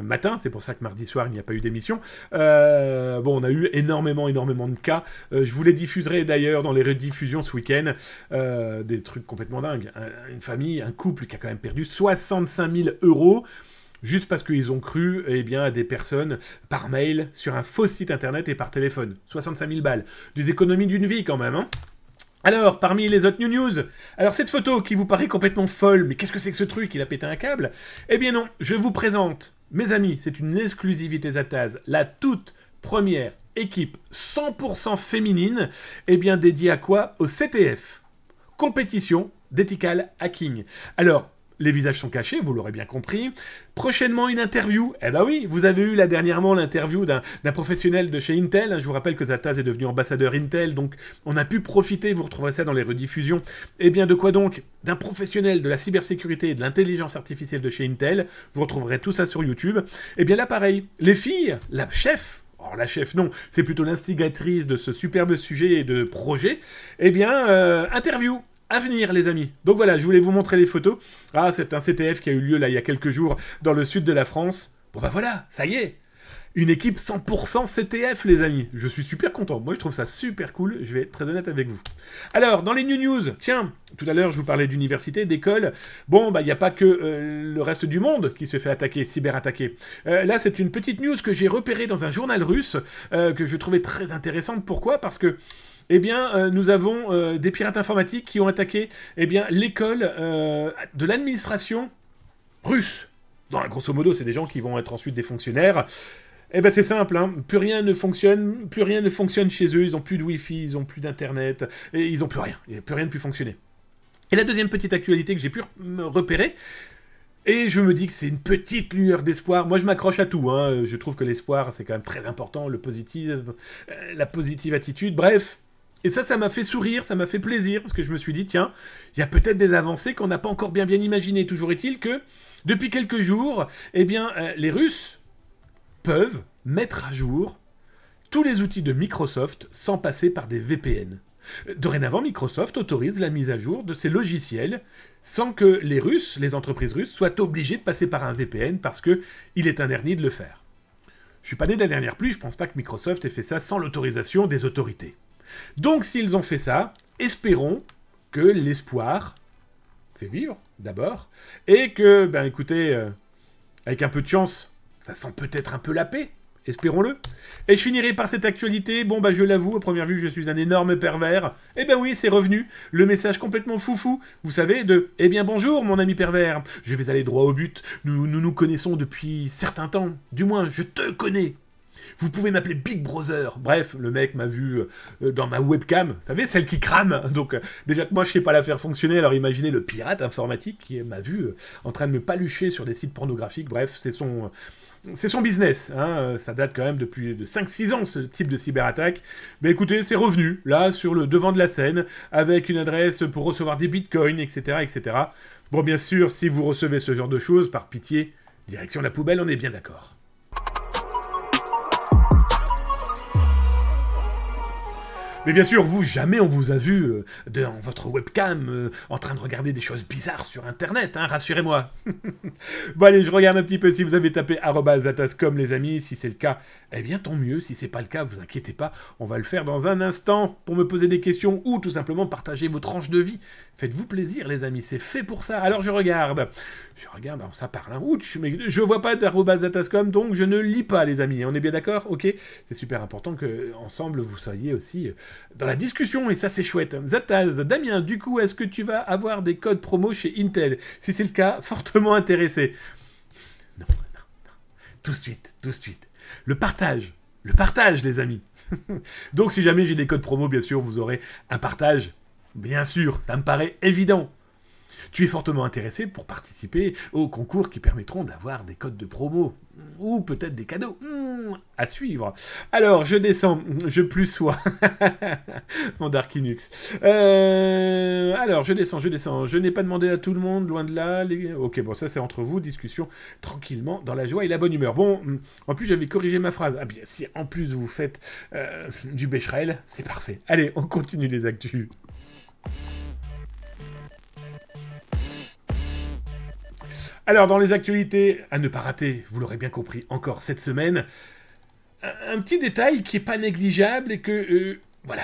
S1: matin, c'est pour ça que mardi soir, il n'y a pas eu d'émission. On a eu énormément de cas. Je vous les diffuserai d'ailleurs dans les rediffusions ce week-end. Des trucs complètement dingues. Une famille, un couple qui a quand même perdu 65 000 € juste parce qu'ils ont cru à des personnes par mail sur un faux site internet et par téléphone. 65 000 balles. Des économies d'une vie quand même, hein. Alors, parmi les autres news, alors cette photo qui vous paraît complètement folle, mais qu'est-ce que c'est que ce truc? Il a pété un câble? Eh bien non, je vous présente, mes amis, c'est une exclusivité Zataz, la toute première équipe 100% féminine, dédiée à quoi? Au CTF, compétition d'ethical hacking. Alors, les visages sont cachés, vous l'aurez bien compris. Prochainement, une interview. Eh ben oui, vous avez eu là dernièrement l'interview d'un professionnel de chez Intel. Je vous rappelle que Zataz est devenu ambassadeur Intel, donc on a pu profiter, vous retrouverez ça dans les rediffusions. Eh bien, de quoi donc? D'un professionnel de la cybersécurité et de l'intelligence artificielle de chez Intel. Vous retrouverez tout ça sur YouTube. Eh bien là, pareil, les filles, la chef... Alors la chef, non, c'est plutôt l'instigatrice de ce superbe sujet et de projet. Interview à venir, les amis. Donc voilà, je voulais vous montrer les photos. Ah, c'est un CTF qui a eu lieu là il y a quelques jours dans le sud de la France. Bon bah voilà, ça y est. Une équipe 100% CTF, les amis. Je suis super content. Moi, je trouve ça super cool. Je vais être très honnête avec vous. Alors, dans les news, tiens, tout à l'heure, je vous parlais d'université, d'école. Bon, bah, il n'y a pas que le reste du monde qui se fait attaquer, cyberattaquer. Là, c'est une petite news que j'ai repérée dans un journal russe que je trouvais très intéressante. Pourquoi? Parce que nous avons des pirates informatiques qui ont attaqué l'école de l'administration russe. Non, grosso modo, c'est des gens qui vont être ensuite des fonctionnaires. C'est simple, hein. Plus rien ne fonctionne chez eux, ils n'ont plus de Wi-Fi, ils n'ont plus d'internet, et ils n'ont plus rien, plus rien ne peut fonctionner. Et la deuxième petite actualité que j'ai pu me repérer, et je me dis que c'est une petite lueur d'espoir. Moi, je m'accroche à tout, hein. Je trouve que l'espoir, c'est quand même très important, le positif, la positive attitude, bref. Et ça m'a fait sourire, ça m'a fait plaisir, parce que je me suis dit, tiens, il y a peut-être des avancées qu'on n'a pas encore bien imaginées. Toujours est-il que, depuis quelques jours, les Russes peuvent mettre à jour tous les outils de Microsoft sans passer par des VPN. Dorénavant, Microsoft autorise la mise à jour de ses logiciels sans que les entreprises russes, soient obligées de passer par un VPN parce qu'il est interdit de le faire. Je suis pas né de la dernière pluie, je pense pas que Microsoft ait fait ça sans l'autorisation des autorités. Donc s'ils ont fait ça, espérons que l'espoir fait vivre, d'abord, et que, écoutez, avec un peu de chance, ça sent peut-être un peu la paix. Espérons-le. Et je finirai par cette actualité. Bon, bah, je l'avoue, à première vue, je suis un énorme pervers. Eh ben oui, c'est revenu. Le message complètement foufou. Vous savez, de « Eh bien, bonjour, mon ami pervers. Je vais aller droit au but. Nous connaissons depuis certains temps. Du moins, je te connais. Vous pouvez m'appeler Big Brother. » Bref, le mec m'a vu dans ma webcam. Vous savez, celle qui crame. Donc, déjà que moi, je sais pas la faire fonctionner. Alors, imaginez le pirate informatique qui m'a vu en train de me palucher sur des sites pornographiques. Bref, c'est son business, hein. Ça date quand même depuis de 5-6 ans, ce type de cyberattaque. Mais écoutez, c'est revenu, là, sur le devant de la scène, avec une adresse pour recevoir des bitcoins, etc., etc. Bon, bien sûr, si vous recevez ce genre de choses, par pitié, direction la poubelle, on est bien d'accord. Mais bien sûr, vous, jamais on vous a vu dans votre webcam en train de regarder des choses bizarres sur Internet, hein, rassurez-moi. Bon allez, je regarde un petit peu si vous avez tapé @zatascom les amis. Si c'est le cas, eh bien tant mieux. Si c'est pas le cas, vous inquiétez pas, on va le faire dans un instant pour me poser des questions ou tout simplement partager vos tranches de vie. Faites-vous plaisir les amis, c'est fait pour ça. Alors je regarde, alors ça parle, hein. Ouch, mais je vois pas @zatascom, donc je ne lis pas les amis. On est bien d'accord? Ok, c'est super important que ensemble vous soyez aussi dans la discussion et ça c'est chouette. Zataz, Damien, du coup, est-ce que tu vas avoir des codes promo chez Intel? Si c'est le cas, fortement intéressé. Non. Tout de suite. Le partage, les amis. Donc, si jamais j'ai des codes promo, bien sûr, vous aurez un partage. Bien sûr, ça me paraît évident. Tu es fortement intéressé pour participer aux concours qui permettront d'avoir des codes de promo. Ou peut-être des cadeaux. À suivre. Alors, je descends. Je plus sois. Mon Darkinux. Alors, je descends. Je n'ai pas demandé à tout le monde, loin de là. Ok, bon, ça c'est entre vous. Discussion tranquillement, dans la joie et la bonne humeur. Bon, en plus, j'avais corrigé ma phrase. Ah bien, si en plus vous faites du Becherel, c'est parfait. Allez, on continue les actus. Alors, dans les actualités, à ne pas rater, vous l'aurez bien compris encore cette semaine, un petit détail qui n'est pas négligeable et que, voilà.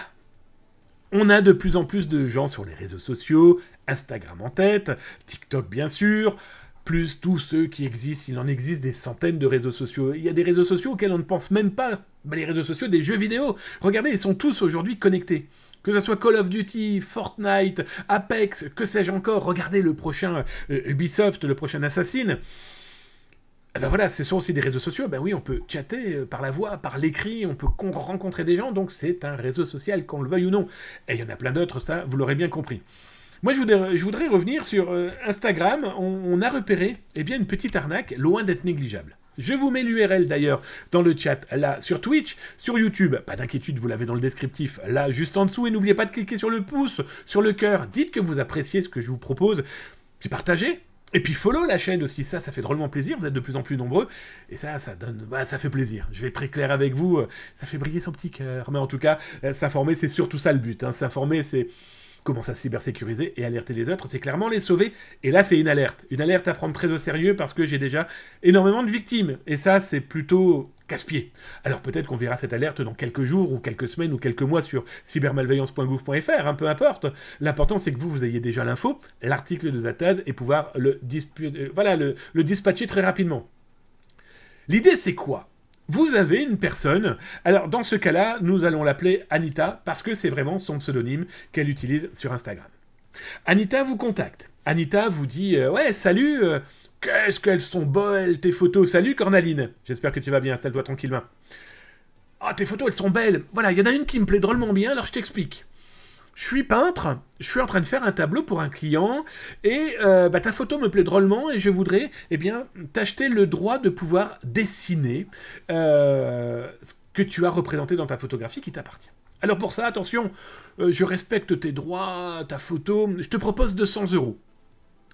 S1: On a de plus en plus de gens sur les réseaux sociaux, Instagram en tête, TikTok bien sûr, plus tous ceux qui existent, il en existe des centaines de réseaux sociaux. Il y a des réseaux sociaux auxquels on ne pense même pas, les réseaux sociaux des jeux vidéo. Regardez, ils sont tous aujourd'hui connectés. Que ce soit Call of Duty, Fortnite, Apex, que sais-je encore, regardez le prochain Ubisoft, le prochain Assassin. Eh ben voilà, ce sont aussi des réseaux sociaux. Ben oui, on peut chatter par la voix, par l'écrit, on peut rencontrer des gens, donc c'est un réseau social, qu'on le veuille ou non. Et il y en a plein d'autres, ça, vous l'aurez bien compris. Moi, je voudrais revenir sur Instagram. On a repéré une petite arnaque, loin d'être négligeable. Je vous mets l'URL d'ailleurs dans le chat, là, sur Twitch, sur YouTube. Pas d'inquiétude, vous l'avez dans le descriptif, là, juste en dessous. Et n'oubliez pas de cliquer sur le pouce, sur le cœur. Dites que vous appréciez ce que je vous propose. Puis partagez. Et puis follow la chaîne aussi, ça fait drôlement plaisir, vous êtes de plus en plus nombreux, et ça donne, ça fait plaisir. Je vais être très clair avec vous, ça fait briller son petit cœur. Mais en tout cas, s'informer, c'est surtout ça le but. Hein. S'informer, c'est comment ça cybersécuriser et alerter les autres, c'est clairement les sauver. Et là, c'est une alerte à prendre très au sérieux parce que j'ai déjà énormément de victimes. Et ça, c'est plutôt casse-pied. Alors peut-être qu'on verra cette alerte dans quelques jours ou quelques semaines ou quelques mois sur cybermalveillance.gouv.fr, hein, peu importe. L'important, c'est que vous ayez déjà l'info, l'article de Zataz et pouvoir le dispatcher très rapidement. L'idée, c'est quoi ? Vous avez une personne, alors dans ce cas-là, nous allons l'appeler Anita, parce que c'est vraiment son pseudonyme qu'elle utilise sur Instagram. Anita vous contacte. Anita vous dit « Ouais, salut, qu'est-ce qu'elles sont belles tes photos, salut Cornaline, j'espère que tu vas bien, installe-toi tranquillement. Ah, tes photos, elles sont belles. Voilà, il y en a une qui me plaît drôlement bien, alors je t'explique. Je suis peintre, je suis en train de faire un tableau pour un client, et ta photo me plaît drôlement, et je voudrais t'acheter le droit de pouvoir dessiner ce que tu as représenté dans ta photographie qui t'appartient. Alors pour ça, attention, je respecte tes droits, ta photo, je te propose 200 €.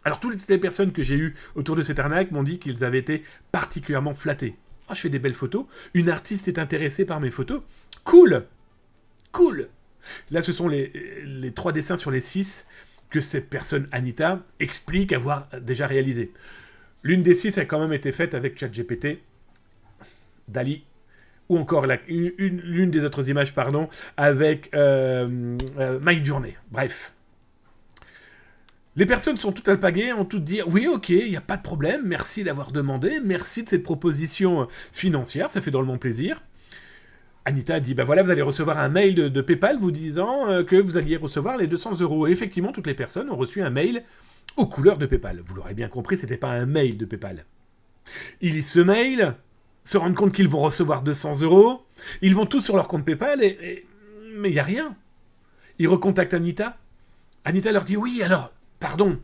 S1: Alors toutes les personnes que j'ai eues autour de cette arnaque m'ont dit qu'ils avaient été particulièrement flattés. Ah, je fais des belles photos, une artiste est intéressée par mes photos, cool. Là, ce sont les 3 dessins sur les 6 que cette personne, Anita, explique avoir déjà réalisé. L'une des 6 a quand même été faite avec ChatGPT, Dali, ou encore l'une des autres images, avec Midjourney. Bref. Les personnes sont toutes alpaguées, ont toutes dit oui, ok, il n'y a pas de problème, merci d'avoir demandé, merci de cette proposition financière, ça fait drôlement plaisir. Anita a dit bah voilà, vous allez recevoir un mail de PayPal vous disant que vous alliez recevoir les 200 euros. Et effectivement, toutes les personnes ont reçu un mail aux couleurs de PayPal. Vous l'aurez bien compris, c'était pas un mail de PayPal. Ils lisent ce mail, se rendent compte qu'ils vont recevoir 200 euros, ils vont tous sur leur compte PayPal mais il n'y a rien. Ils recontactent Anita. Anita leur dit oui, alors, pardon,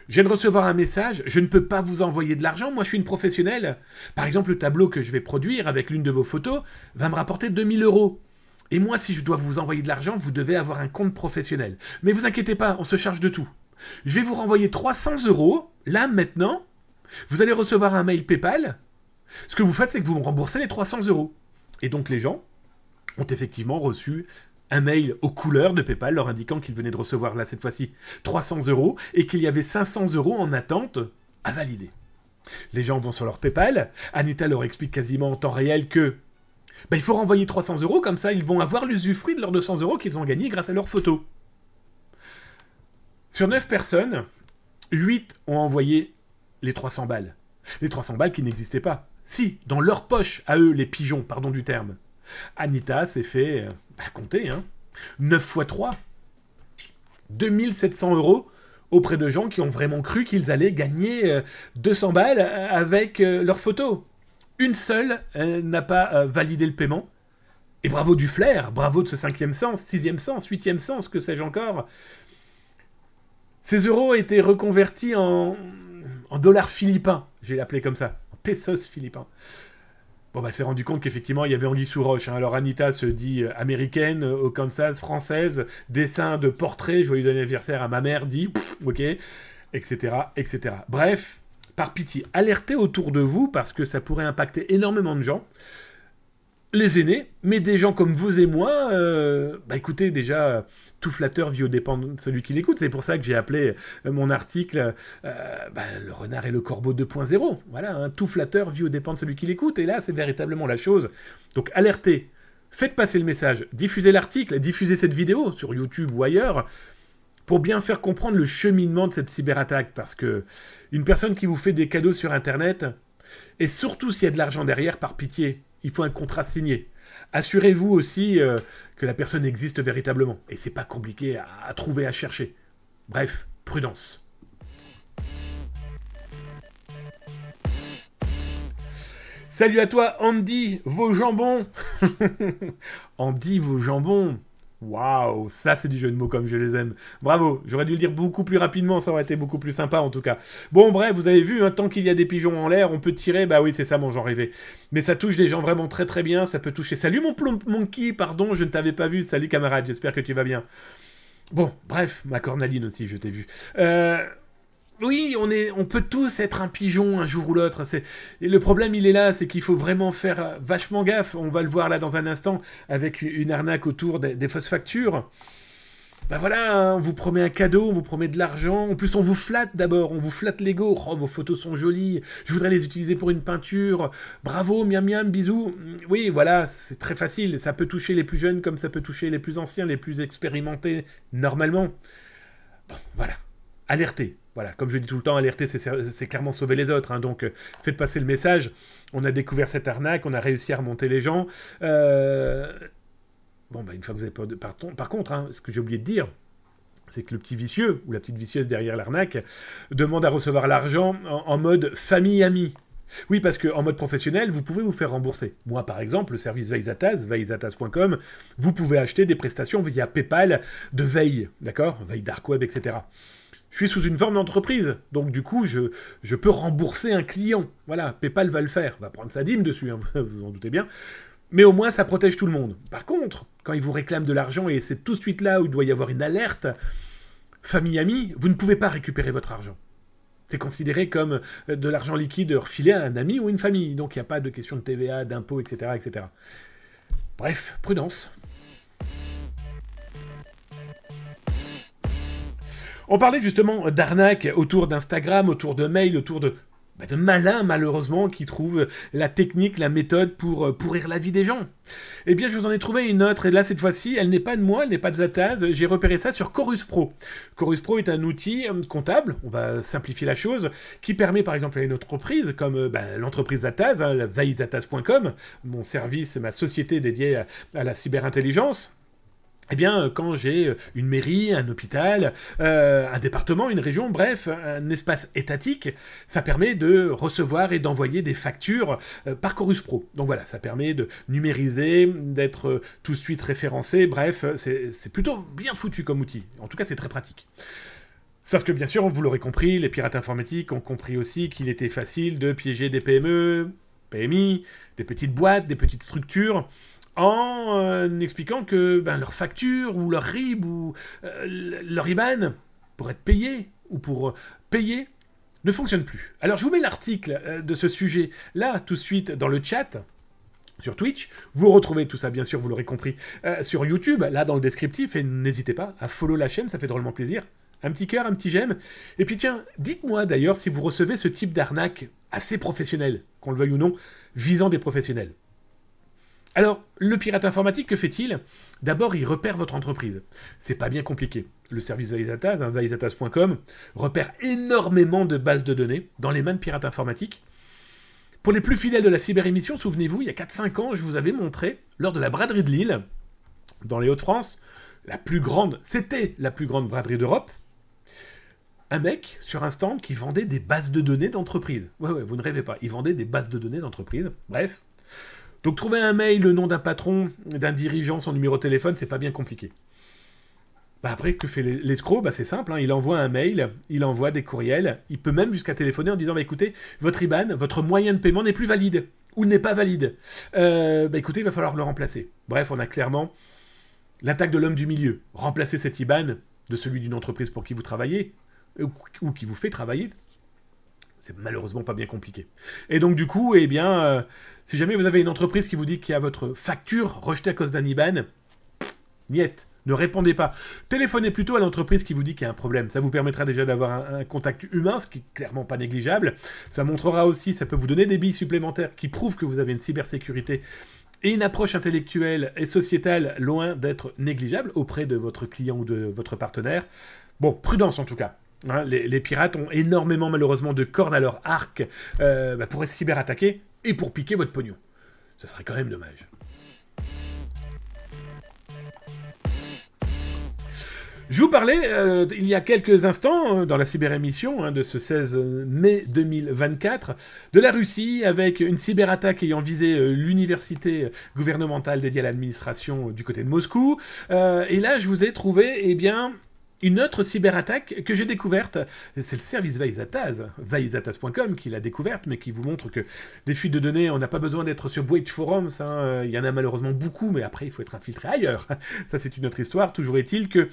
S1: je viens de recevoir un message, je ne peux pas vous envoyer de l'argent, moi je suis une professionnelle. Par exemple, le tableau que je vais produire avec l'une de vos photos va me rapporter 2000 euros. Et moi, si je dois vous envoyer de l'argent, vous devez avoir un compte professionnel. Mais vous inquiétez pas, on se charge de tout. Je vais vous renvoyer 300 euros, là, maintenant. Vous allez recevoir un mail PayPal. Ce que vous faites, c'est que vous me remboursez les 300 euros. Et donc les gens ont effectivement reçu un mail aux couleurs de PayPal leur indiquant qu'ils venaient de recevoir là cette fois-ci 300 euros et qu'il y avait 500 euros en attente à valider. Les gens vont sur leur PayPal, Anita leur explique quasiment en temps réel que il faut renvoyer 300 euros, comme ça ils vont avoir l'usufruit de leurs 200 euros qu'ils ont gagnés grâce à leurs photos. Sur 9 personnes, 8 ont envoyé les 300 balles. Les 300 balles qui n'existaient pas. Si, dans leur poche, à eux, les pigeons, pardon du terme. Anita s'est fait, compter, 9 fois 3. 2700 euros auprès de gens qui ont vraiment cru qu'ils allaient gagner 200 balles avec leurs photos. Une seule n'a pas validé le paiement. Et bravo du flair, bravo de ce 5e sens, 6e sens, 8e sens, que sais-je encore. Ces euros étaient reconvertis en dollars philippins, je vais l'appeler comme ça, en pesos philippins. Bon, s'est rendu compte qu'effectivement, il y avait anguille sous roche. Alors, Anita se dit américaine, au Kansas, française, dessin de portrait, joyeux anniversaire à ma mère, dit, ok, etc., etc. Bref, par pitié, alertez autour de vous, parce que ça pourrait impacter énormément de gens. Les aînés, mais des gens comme vous et moi, écoutez, déjà, tout flatteur vit aux dépens de celui qui l'écoute. C'est pour ça que j'ai appelé mon article Le renard et le corbeau 2.0. Voilà, tout flatteur vit aux dépens de celui qui l'écoute. Et là, c'est véritablement la chose. Donc, alertez, faites passer le message, diffusez l'article, diffusez cette vidéo sur YouTube ou ailleurs, pour bien faire comprendre le cheminement de cette cyberattaque. Parce que une personne qui vous fait des cadeaux sur Internet, et surtout s'il y a de l'argent derrière, par pitié, il faut un contrat signé. Assurez-vous aussi que la personne existe véritablement. Et c'est pas compliqué à trouver, à chercher. Bref, prudence. Salut à toi, Andy, vos jambons. Andy, vos jambons. Waouh, ça c'est du jeu de mots comme je les aime. Bravo, j'aurais dû le dire beaucoup plus rapidement, ça aurait été beaucoup plus sympa en tout cas. Bon bref, vous avez vu, tant qu'il y a des pigeons en l'air, on peut tirer, oui c'est ça mon genre rêvé. Mais ça touche des gens vraiment très très bien, ça peut toucher... Salut mon monkey, pardon, je ne t'avais pas vu, salut camarade, j'espère que tu vas bien. Bon, bref, ma cornaline aussi, je t'ai vu. Oui, on peut tous être un pigeon un jour ou l'autre. Et le problème, il est là, c'est qu'il faut vraiment faire vachement gaffe. On va le voir là dans un instant avec une arnaque autour des fausses factures. Voilà, on vous promet un cadeau, on vous promet de l'argent. En plus, on vous flatte d'abord, on vous flatte l'ego. Oh, vos photos sont jolies, je voudrais les utiliser pour une peinture. Bravo, miam miam, bisous. Oui, voilà, c'est très facile. Ça peut toucher les plus jeunes comme ça peut toucher les plus anciens, les plus expérimentés, normalement. Bon, voilà, alertez. Voilà, comme je dis tout le temps, alerter, c'est clairement sauver les autres. Donc, faites passer le message. On a découvert cette arnaque, on a réussi à remonter les gens. Une fois que vous avez peur de... Par contre, ce que j'ai oublié de dire, c'est que le petit vicieux, ou la petite vicieuse derrière l'arnaque, demande à recevoir l'argent en mode famille-ami. Oui, parce qu'en mode professionnel, vous pouvez vous faire rembourser. Moi, par exemple, le service Veizatas, veizatas.com, vous pouvez acheter des prestations via PayPal de veille, d'accord ? Veille dark web, etc. Je suis sous une forme d'entreprise, donc du coup, je peux rembourser un client. Voilà, PayPal va le faire, va prendre sa dîme dessus, vous en doutez bien. Mais au moins, ça protège tout le monde. Par contre, quand ils vous réclament de l'argent, et c'est tout de suite là où il doit y avoir une alerte, famille-ami, vous ne pouvez pas récupérer votre argent. C'est considéré comme de l'argent liquide refilé à un ami ou une famille. Donc il n'y a pas de question de TVA, d'impôts, etc., etc. Bref, prudence. On parlait justement d'arnaque autour d'Instagram, autour de mails, autour de de malins, malheureusement, qui trouvent la technique, la méthode pour pourrir la vie des gens. Eh bien, je vous en ai trouvé une autre, et là, cette fois-ci, elle n'est pas de moi, elle n'est pas de Zataz, j'ai repéré ça sur Chorus Pro. Chorus Pro est un outil comptable, on va simplifier la chose, qui permet, par exemple, à une entreprise, comme l'entreprise Zataz, la vaizataz.com, mon service, ma société dédiée à la cyberintelligence. Eh bien, quand j'ai une mairie, un hôpital, un département, une région, bref, un espace étatique, ça permet de recevoir et d'envoyer des factures par Chorus Pro. Donc voilà, ça permet de numériser, d'être tout de suite référencé, bref, c'est plutôt bien foutu comme outil. En tout cas, c'est très pratique. Sauf que bien sûr, vous l'aurez compris, les pirates informatiques ont compris aussi qu'il était facile de piéger des PME, PMI, des petites boîtes, des petites structures, en expliquant que leur facture ou leur RIB ou leur IBAN pour être payé ou pour payer ne fonctionne plus. Alors je vous mets l'article de ce sujet là tout de suite dans le chat sur Twitch. Vous retrouvez tout ça bien sûr, vous l'aurez compris, sur YouTube, là dans le descriptif, et n'hésitez pas à follow la chaîne, ça fait drôlement plaisir. Un petit cœur, un petit j'aime. Et puis tiens, dites-moi d'ailleurs si vous recevez ce type d'arnaque assez professionnel, qu'on le veuille ou non, visant des professionnels. Alors, le pirate informatique, que fait-il? D'abord, il repère votre entreprise. C'est pas bien compliqué. Le service Vaizataz, vaizataz.com, repère énormément de bases de données dans les mains de pirates informatiques. Pour les plus fidèles de la cyber-émission, souvenez-vous, il y a 4-5 ans, je vous avais montré, lors de la braderie de Lille, dans les Hauts-de-France, c'était la plus grande braderie d'Europe, un mec sur un stand qui vendait des bases de données d'entreprise. Ouais, vous ne rêvez pas, il vendait des bases de données d'entreprise. Bref. Donc trouver un mail, le nom d'un patron, d'un dirigeant, son numéro de téléphone, c'est pas bien compliqué. Après, que fait l'escroc? C'est simple, hein, il envoie un mail, il envoie des courriels, il peut même jusqu'à téléphoner en disant écoutez, votre IBAN, votre moyen de paiement n'est plus valide, ou n'est pas valide. Écoutez, il va falloir le remplacer. Bref, on a clairement l'attaque de l'homme du milieu. Remplacer cet IBAN de celui d'une entreprise pour qui vous travaillez, ou qui vous fait travailler, c'est malheureusement pas bien compliqué. Et donc du coup, si jamais vous avez une entreprise qui vous dit qu'il y a votre facture rejetée à cause d'un IBAN, niet, ne répondez pas. Téléphonez plutôt à l'entreprise qui vous dit qu'il y a un problème. Ça vous permettra déjà d'avoir un contact humain, ce qui est clairement pas négligeable. Ça montrera aussi, ça peut vous donner des billes supplémentaires qui prouvent que vous avez une cybersécurité et une approche intellectuelle et sociétale loin d'être négligeable auprès de votre client ou de votre partenaire. Bon, prudence en tout cas. Hein, les pirates ont énormément malheureusement de cordes à leur arc pour être cyberattaqués et pour piquer votre pognon. Ça serait quand même dommage. Je vous parlais il y a quelques instants dans la cyber-émission de ce 16 mai 2024 de la Russie avec une cyberattaque ayant visé l'université gouvernementale dédiée à l'administration du côté de Moscou. Et là, je vous ai trouvé, une autre cyberattaque que j'ai découverte, c'est le service Vaizataz, vaizataz.com, qui l'a découverte, mais qui vous montre que des fuites de données, on n'a pas besoin d'être sur Bouygues Forums, il y en a malheureusement beaucoup, mais après il faut être infiltré ailleurs. Ça c'est une autre histoire, toujours est-il que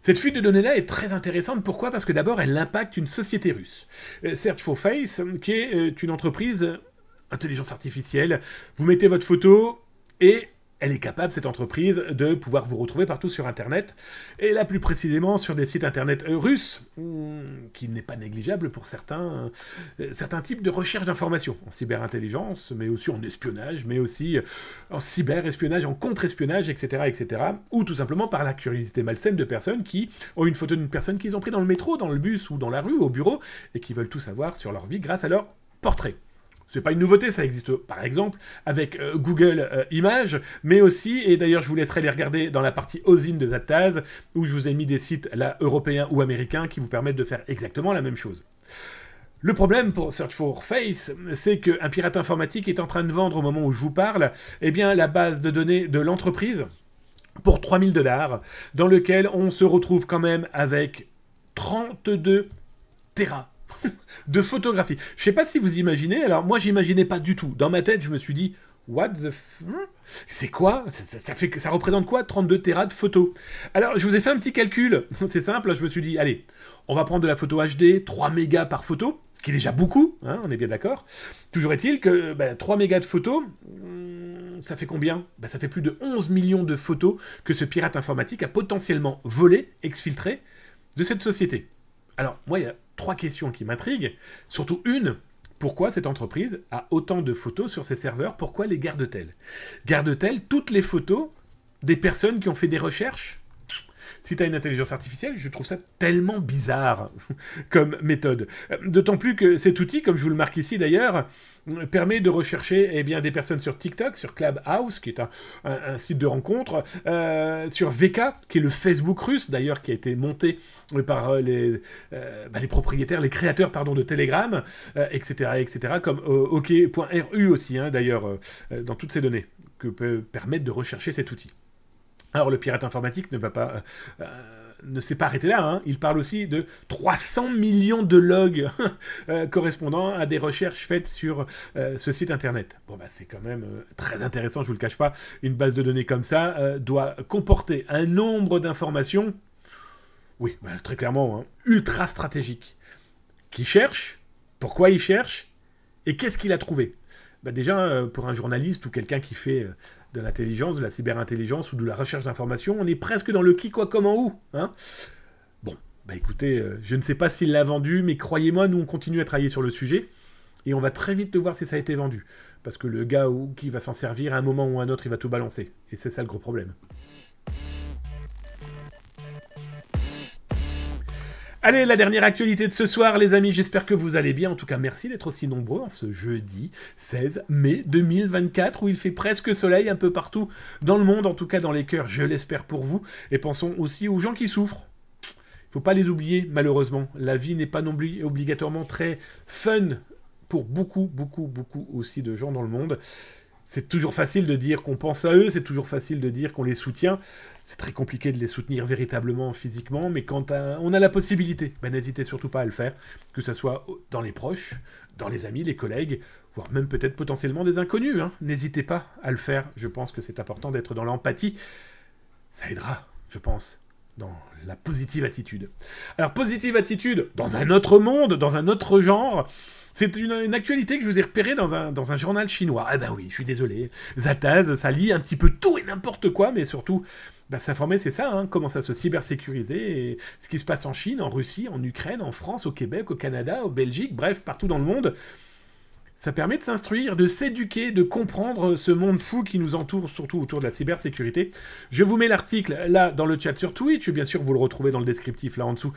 S1: cette fuite de données-là est très intéressante. Pourquoi? Parce que d'abord, elle impacte une société russe. Search4Face, qui est une entreprise intelligence artificielle. Vous mettez votre photo et elle est capable, cette entreprise, de pouvoir vous retrouver partout sur Internet, et là plus précisément sur des sites Internet russes, qui n'est pas négligeable pour certains types de recherche d'informations, en cyberintelligence, mais aussi en espionnage, mais aussi en cyber-espionnage, en contre-espionnage, etc., ou tout simplement par la curiosité malsaine de personnes qui ont une photo d'une personne qu'ils ont pris dans le métro, dans le bus, ou dans la rue, au bureau, et qui veulent tout savoir sur leur vie grâce à leur portrait. C'est pas une nouveauté, ça existe par exemple avec Google Images, mais aussi, et d'ailleurs je vous laisserai les regarder dans la partie OSINT de Zataz, où je vous ai mis des sites là, européens ou américains qui vous permettent de faire exactement la même chose. Le problème pour Search4Face, c'est qu'un pirate informatique est en train de vendre au moment où je vous parle, la base de données de l'entreprise pour 3000 $, dans lequel on se retrouve quand même avec 32 Tera de photographie. Je sais pas si vous imaginez, alors moi j'imaginais pas du tout. Dans ma tête, je me suis dit, what the c'est quoi? Ça représente quoi 32 Tera de photos? Alors je vous ai fait un petit calcul, c'est simple, je me suis dit, allez, on va prendre de la photo HD, 3 mégas par photo, ce qui est déjà beaucoup, hein, on est bien d'accord. Toujours est-il que 3 mégas de photos, ça fait combien? Ça fait plus de 11 millions de photos que ce pirate informatique a potentiellement volé, exfiltré de cette société. Alors, moi, il y a 3 questions qui m'intriguent, surtout une, Pourquoi cette entreprise a autant de photos sur ses serveurs? Pourquoi les garde-t-elle? Garde-t-elle toutes les photos des personnes qui ont fait des recherches? Si tu as une intelligence artificielle, je trouve ça tellement bizarre comme méthode. D'autant plus que cet outil, comme je vous le marque ici d'ailleurs, permet de rechercher eh bien, des personnes sur TikTok, sur Clubhouse, qui est un site de rencontre, sur VK, qui est le Facebook russe d'ailleurs, qui a été monté par les propriétaires, les créateurs pardon, de Telegram, etc., comme OK.ru aussi, hein, d'ailleurs, dans toutes ces données, que peut permettre de rechercher cet outil. Alors le pirate informatique ne s'est pas arrêté là, hein. Il parle aussi de 300 millions de logs correspondant à des recherches faites sur ce site internet. Bon bah c'est quand même très intéressant, je vous le cache pas. Une base de données comme ça doit comporter un nombre d'informations, oui, bah, très clairement, hein, ultra stratégique. Qui cherche? Pourquoi il cherche? Et qu'est-ce qu'il a trouvé? Bah déjà, pour un journaliste ou quelqu'un qui fait de l'intelligence, de la cyberintelligence ou de la recherche d'informations, on est presque dans le qui, quoi, comment, où. Hein. Bon, bah écoutez, je ne sais pas s'il l'a vendu, mais croyez-moi, nous on continue à travailler sur le sujet et on va très vite voir si ça a été vendu. Parce que le gars qui va s'en servir, à un moment ou à un autre, il va tout balancer. Et c'est ça le gros problème. Allez, la dernière actualité de ce soir, les amis, j'espère que vous allez bien. En tout cas, merci d'être aussi nombreux en ce jeudi 16 mai 2024, où il fait presque soleil un peu partout dans le monde, en tout cas dans les cœurs, je l'espère pour vous. Et pensons aussi aux gens qui souffrent. Il ne faut pas les oublier, malheureusement. La vie n'est pas non plus obligatoirement très fun pour beaucoup aussi de gens dans le monde. C'est toujours facile de dire qu'on pense à eux, c'est toujours facile de dire qu'on les soutient. C'est très compliqué de les soutenir véritablement physiquement, mais quand on a la possibilité, ben n'hésitez surtout pas à le faire, que ce soit dans les proches, dans les amis, les collègues, voire même peut-être potentiellement des inconnus. Hein. N'hésitez pas à le faire, je pense que c'est important d'être dans l'empathie. Ça aidera, je pense, dans la positive attitude. Alors, positive attitude dans un autre monde, dans un autre genre. C'est une actualité que je vous ai repérée dans un journal chinois. Ah ben oui, je suis désolé. Zataz, ça lit un petit peu tout et n'importe quoi, mais surtout, s'informer, c'est ça, hein, comment ça se cybersécuriser, et ce qui se passe en Chine, en Russie, en Ukraine, en France, au Québec, au Canada, au Belgique, bref, partout dans le monde. Ça permet de s'instruire, de s'éduquer, de comprendre ce monde fou qui nous entoure, surtout autour de la cybersécurité. Je vous mets l'article là dans le chat sur Twitch, bien sûr vous le retrouvez dans le descriptif là en dessous,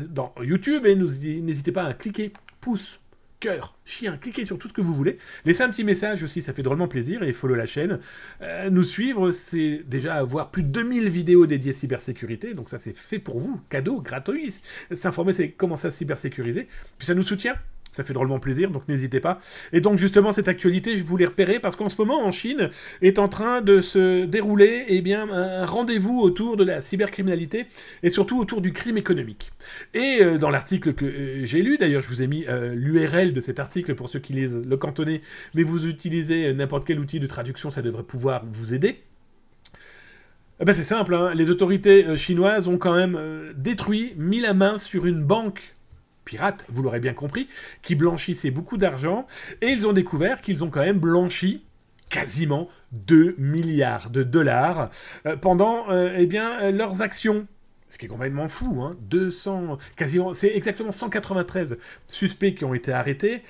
S1: dans YouTube, et n'hésitez pas à cliquer pouce, cœur, chien, cliquez sur tout ce que vous voulez. Laissez un petit message aussi, ça fait drôlement plaisir, et follow la chaîne. Nous suivre, c'est déjà avoir plus de 2000 vidéos dédiées cybersécurité, donc ça c'est fait pour vous, cadeau, gratuit. S'informer, c'est comment ça cybersécuriser, puis ça nous soutient. Ça fait drôlement plaisir, donc n'hésitez pas. Et donc justement, cette actualité, je voulais repérer parce qu'en ce moment, en Chine, est en train de se dérouler un rendez-vous autour de la cybercriminalité et surtout autour du crime économique. Et dans l'article que j'ai lu, d'ailleurs, je vous ai mis l'URL de cet article pour ceux qui lisent le cantonais, mais vous utilisez n'importe quel outil de traduction, ça devrait pouvoir vous aider. C'est simple, hein, les autorités chinoises ont quand même mis la main sur une banque pirate, vous l'aurez bien compris, qui blanchissait beaucoup d'argent, et ils ont découvert qu'ils ont quand même blanchi quasiment 2 milliards de dollars pendant leurs actions. Ce qui est complètement fou, hein. C'est exactement 193 suspects qui ont été arrêtés.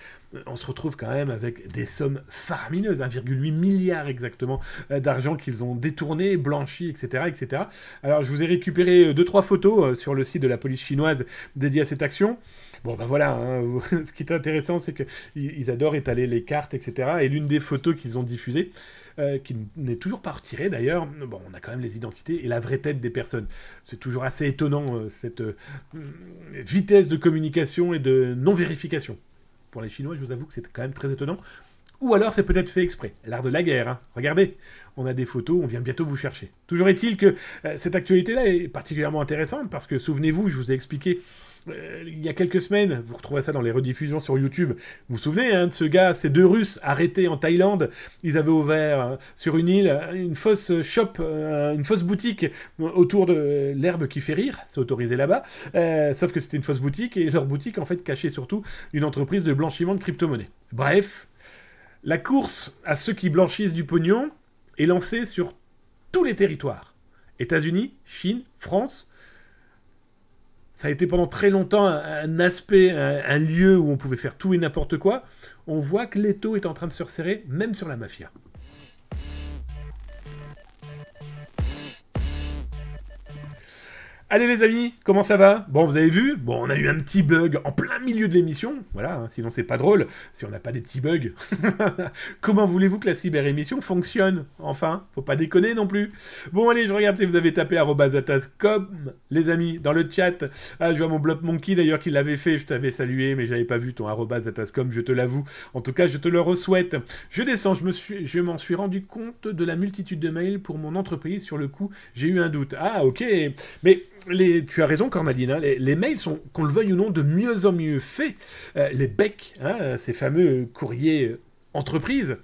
S1: On se retrouve quand même avec des sommes faramineuses, 1,8 milliard exactement d'argent qu'ils ont détourné, blanchi, etc. Alors je vous ai récupéré 2-3 photos sur le site de la police chinoise dédiées à cette action. Bon voilà, hein, ce qui est intéressant, c'est qu'ils adorent étaler les cartes, etc. Et l'une des photos qu'ils ont diffusées, qui n'est toujours pas retirée d'ailleurs, bon, on a quand même les identités et la vraie tête des personnes. C'est toujours assez étonnant, cette vitesse de communication et de non-vérification. Pour les Chinois, je vous avoue que c'est quand même très étonnant. Ou alors c'est peut-être fait exprès. L'art de la guerre, hein. Regardez, on a des photos, on vient bientôt vous chercher. Toujours est-il que cette actualité-là est particulièrement intéressante parce que, souvenez-vous, je vous ai expliqué il y a quelques semaines, vous retrouvez ça dans les rediffusions sur YouTube, vous vous souvenez de ce gars, ces 2 Russes arrêtés en Thaïlande, ils avaient ouvert sur une île une fausse une fausse boutique autour de l'herbe qui fait rire, c'est autorisé là-bas, sauf que c'était une fausse boutique, et leur boutique en fait cachait surtout une entreprise de blanchiment de crypto-monnaies. Bref, la course à ceux qui blanchissent du pognon est lancée sur tous les territoires. États-Unis, Chine, France. Ça a été pendant très longtemps un aspect, un lieu où on pouvait faire tout et n'importe quoi. On voit que l'étau est en train de se resserrer, même sur la mafia. Allez les amis, comment ça va? Bon, vous avez vu? Bon, on a eu un petit bug en plein milieu de l'émission. Voilà, hein, sinon c'est pas drôle, si on n'a pas des petits bugs. Comment voulez-vous que la cyber-émission fonctionne? Enfin, faut pas déconner non plus. Bon, allez, je regarde si vous avez tapé @atascom, les amis, dans le chat. Ah, je vois mon Blob Monkey d'ailleurs qui l'avait fait, je t'avais salué, mais j'avais pas vu ton @atascom, je te l'avoue. En tout cas, je te le re-souhaite. Je descends, je m'en suis rendu compte de la multitude de mails pour mon entreprise. Sur le coup, j'ai eu un doute. Ah, ok, mais... tu as raison, Cornaline, hein, les mails sont, qu'on le veuille ou non, de mieux en mieux faits. Les becs, hein, ces fameux courriers entreprises,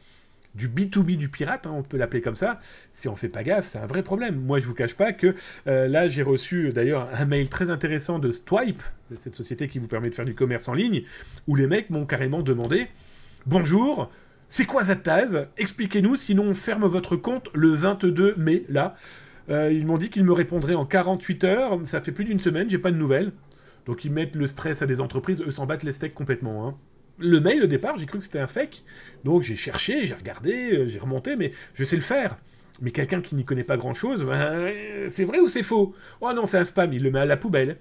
S1: du B2B du pirate, hein, on peut l'appeler comme ça, si on fait pas gaffe, c'est un vrai problème. Moi, je vous cache pas que là, j'ai reçu d'ailleurs un mail très intéressant de Stripe, cette société qui vous permet de faire du commerce en ligne, où les mecs m'ont carrément demandé « Bonjour, c'est quoi Zataz? Expliquez-nous, sinon on ferme votre compte le 22 mai, là. » Ils m'ont dit qu'ils me répondraient en 48 heures. Ça fait plus d'une semaine, j'ai pas de nouvelles. Donc ils mettent le stress à des entreprises, eux s'en battent les steaks complètement. Hein. Le mail, au départ, j'ai cru que c'était un fake. Donc j'ai cherché, j'ai regardé, j'ai remonté, mais je sais le faire. Mais quelqu'un qui n'y connaît pas grand-chose, ben, c'est vrai ou c'est faux? Oh non, c'est un spam, il le met à la poubelle.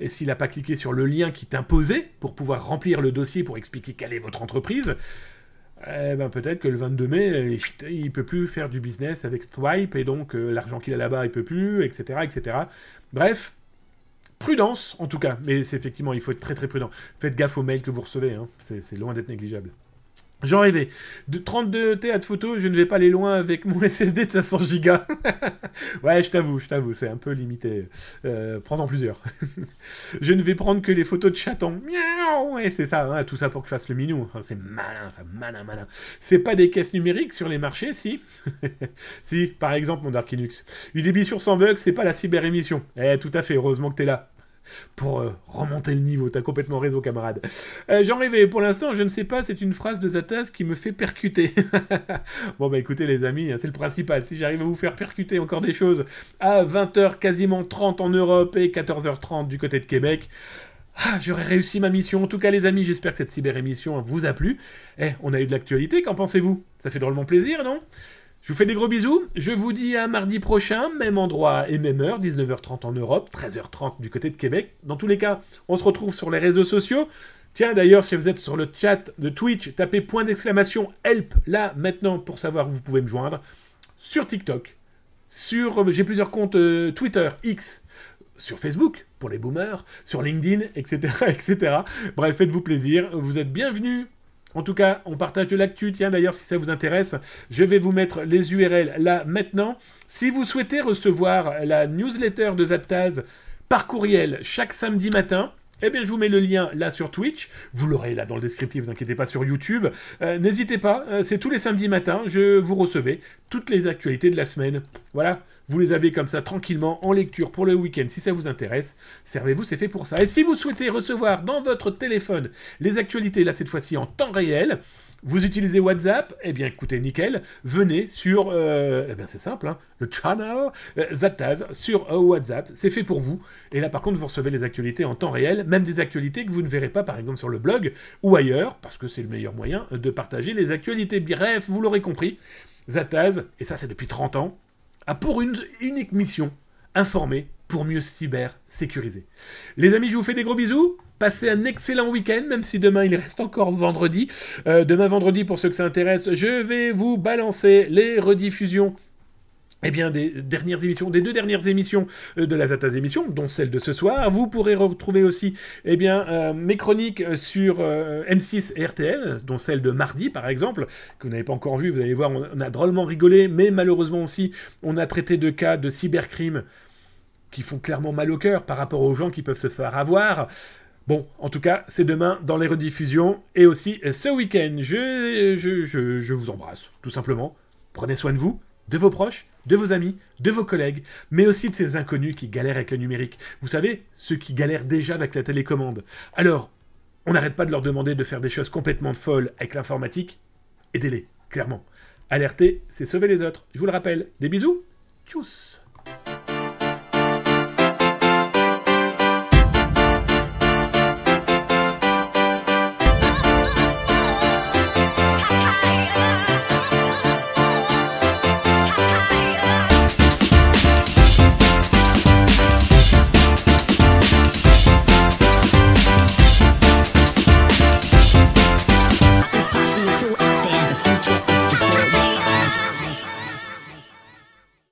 S1: Et s'il n'a pas cliqué sur le lien qui t'imposait pour pouvoir remplir le dossier pour expliquer quelle est votre entreprise... Eh ben peut-être que le 22 mai, il peut plus faire du business avec Stripe, et donc l'argent qu'il a là-bas, il peut plus, etc., etc. Bref, prudence, en tout cas. Mais c'est effectivement, il faut être très très prudent. Faites gaffe aux mails que vous recevez, hein. C'est loin d'être négligeable. J'en rêvais. De 32 T de photos, je ne vais pas aller loin avec mon SSD de 500 Go. Ouais, je t'avoue, c'est un peu limité. Prends-en plusieurs. Je ne vais prendre que les photos de chatons. Miaou. Ouais, c'est ça, hein, tout ça pour que je fasse le minou. C'est malin, ça, malin. C'est pas des caisses numériques sur les marchés, si. Si, par exemple, mon Dark Linux. Une émission sans bugs, c'est pas la cyber-émission. Eh, tout à fait, heureusement que t'es là. Pour remonter le niveau, t'as complètement raison, camarade. J'en rêvais, pour l'instant, je ne sais pas, c'est une phrase de Zataz qui me fait percuter. Bon, bah écoutez, les amis, c'est le principal. Si j'arrive à vous faire percuter encore des choses à 20h, quasiment 30 en Europe et 14h30 du côté de Québec, j'aurais réussi ma mission. En tout cas, les amis, j'espère que cette cyber-émission vous a plu. On a eu de l'actualité, qu'en pensez-vous? Ça fait drôlement plaisir, non? Je vous fais des gros bisous, je vous dis à mardi prochain, même endroit et même heure, 19h30 en Europe, 13h30 du côté de Québec. Dans tous les cas, on se retrouve sur les réseaux sociaux. Tiens, d'ailleurs, si vous êtes sur le chat de Twitch, tapez point d'exclamation help là, maintenant, pour savoir où vous pouvez me joindre. Sur TikTok, j'ai plusieurs comptes Twitter, X, sur Facebook, pour les boomers, sur LinkedIn, etc., etc. Bref, faites-vous plaisir, vous êtes bienvenus. En tout cas, on partage de l'actu. Tiens, d'ailleurs, si ça vous intéresse, je vais vous mettre les URL là, maintenant. Si vous souhaitez recevoir la newsletter de Zataz par courriel chaque samedi matin, eh bien, je vous mets le lien là sur Twitch. Vous l'aurez là dans le descriptif, vous inquiétez pas, sur YouTube. N'hésitez pas, c'est tous les samedis matins, vous recevez toutes les actualités de la semaine. Voilà, vous les avez comme ça tranquillement en lecture pour le week-end si ça vous intéresse. Servez-vous, c'est fait pour ça. Et si vous souhaitez recevoir dans votre téléphone les actualités, là cette fois-ci en temps réel, vous utilisez WhatsApp, eh bien écoutez, nickel, venez sur, eh bien c'est simple, hein, le channel Zataz sur WhatsApp, c'est fait pour vous. Et là par contre vous recevez les actualités en temps réel, même des actualités que vous ne verrez pas par exemple sur le blog ou ailleurs, parce que c'est le meilleur moyen de partager les actualités. Bref, vous l'aurez compris, Zataz, et ça c'est depuis 30 ans, a pour une unique mission, informer pour mieux cyber-sécuriser. Les amis, je vous fais des gros bisous. Passez un excellent week-end, même si demain il reste encore vendredi. Demain vendredi, pour ceux que ça intéresse, je vais vous balancer les rediffusions des deux dernières émissions de la Zataz émission, dont celle de ce soir. Vous pourrez retrouver aussi mes chroniques sur M6 et RTL, dont celle de mardi par exemple, que vous n'avez pas encore vue. Vous allez voir, on a drôlement rigolé, mais malheureusement aussi, on a traité de cas de cybercrime qui font clairement mal au cœur par rapport aux gens qui peuvent se faire avoir. Bon, en tout cas, c'est demain dans les rediffusions, et aussi ce week-end. Je vous embrasse, tout simplement. Prenez soin de vous, de vos proches, de vos amis, de vos collègues, mais aussi de ces inconnus qui galèrent avec le numérique. Vous savez, ceux qui galèrent déjà avec la télécommande. Alors, on n'arrête pas de leur demander de faire des choses complètement folles avec l'informatique. Aidez-les, clairement. Alerter, c'est sauver les autres. Je vous le rappelle. Des bisous. Tchuss.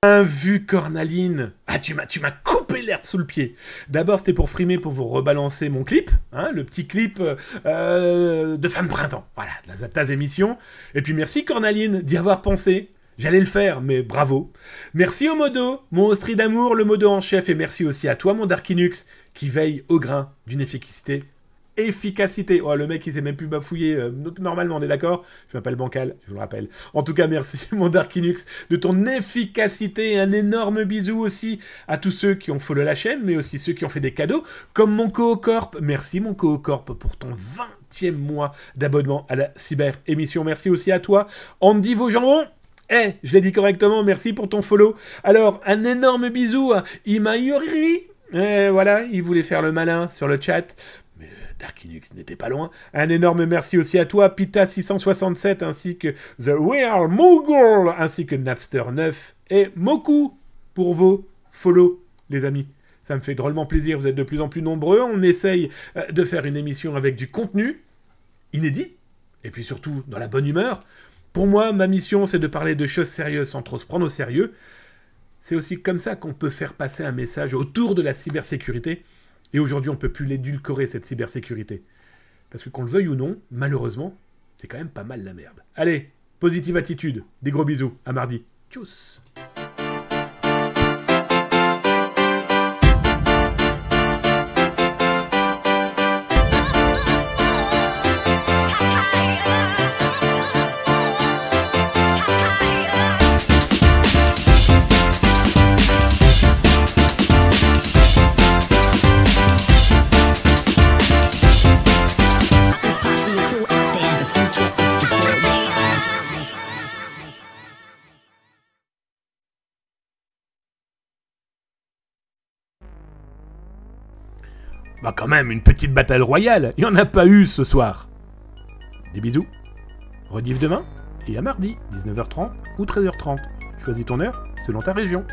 S1: Vu Cornaline. Ah, tu m'as coupé l'herbe sous le pied. D'abord, c'était pour frimer, pour vous rebalancer mon clip, hein, le petit clip de fin de printemps. Voilà, de la Zaptaz émission. Et puis merci Cornaline d'y avoir pensé. J'allais le faire, mais bravo. Merci au modo, mon ostri d'amour, le modo en chef, et merci aussi à toi, mon Darkinux, qui veille au grain d'une efficacité. Oh, le mec, il s'est même plus bafouillé. Normalement, on est d'accord? Je m'appelle Bancal, je vous le rappelle. En tout cas, merci, mon Darkinux, de ton efficacité. Un énorme bisou aussi à tous ceux qui ont follow la chaîne, mais aussi ceux qui ont fait des cadeaux, comme mon Coocorp. Merci, mon Coocorp, pour ton 20e mois d'abonnement à la Cyber Émission. Merci aussi à toi, Andy Vaugendron. Je l'ai dit correctement, merci pour ton follow. Alors, un énorme bisou à Imayuri. Voilà, il voulait faire le malin sur le chat. Mais Darkinux n'était pas loin. Un énorme merci aussi à toi, Pita667, ainsi que The Real Mogul, ainsi que Napster9 et Moku pour vos follow, les amis. Ça me fait drôlement plaisir, vous êtes de plus en plus nombreux. On essaye de faire une émission avec du contenu inédit, et puis surtout dans la bonne humeur. Pour moi, ma mission, c'est de parler de choses sérieuses sans trop se prendre au sérieux. C'est aussi comme ça qu'on peut faire passer un message autour de la cybersécurité. Et aujourd'hui, on ne peut plus l'édulcorer, cette cybersécurité. Parce que qu'on le veuille ou non, malheureusement, c'est quand même pas mal la merde. Allez, positive attitude. Des gros bisous. À mardi. Tchuss. Bah quand même, une petite bataille royale, il n'y en a pas eu ce soir. Des bisous. Rediff demain, et à mardi, 19h30 ou 13h30. Choisis ton heure selon ta région.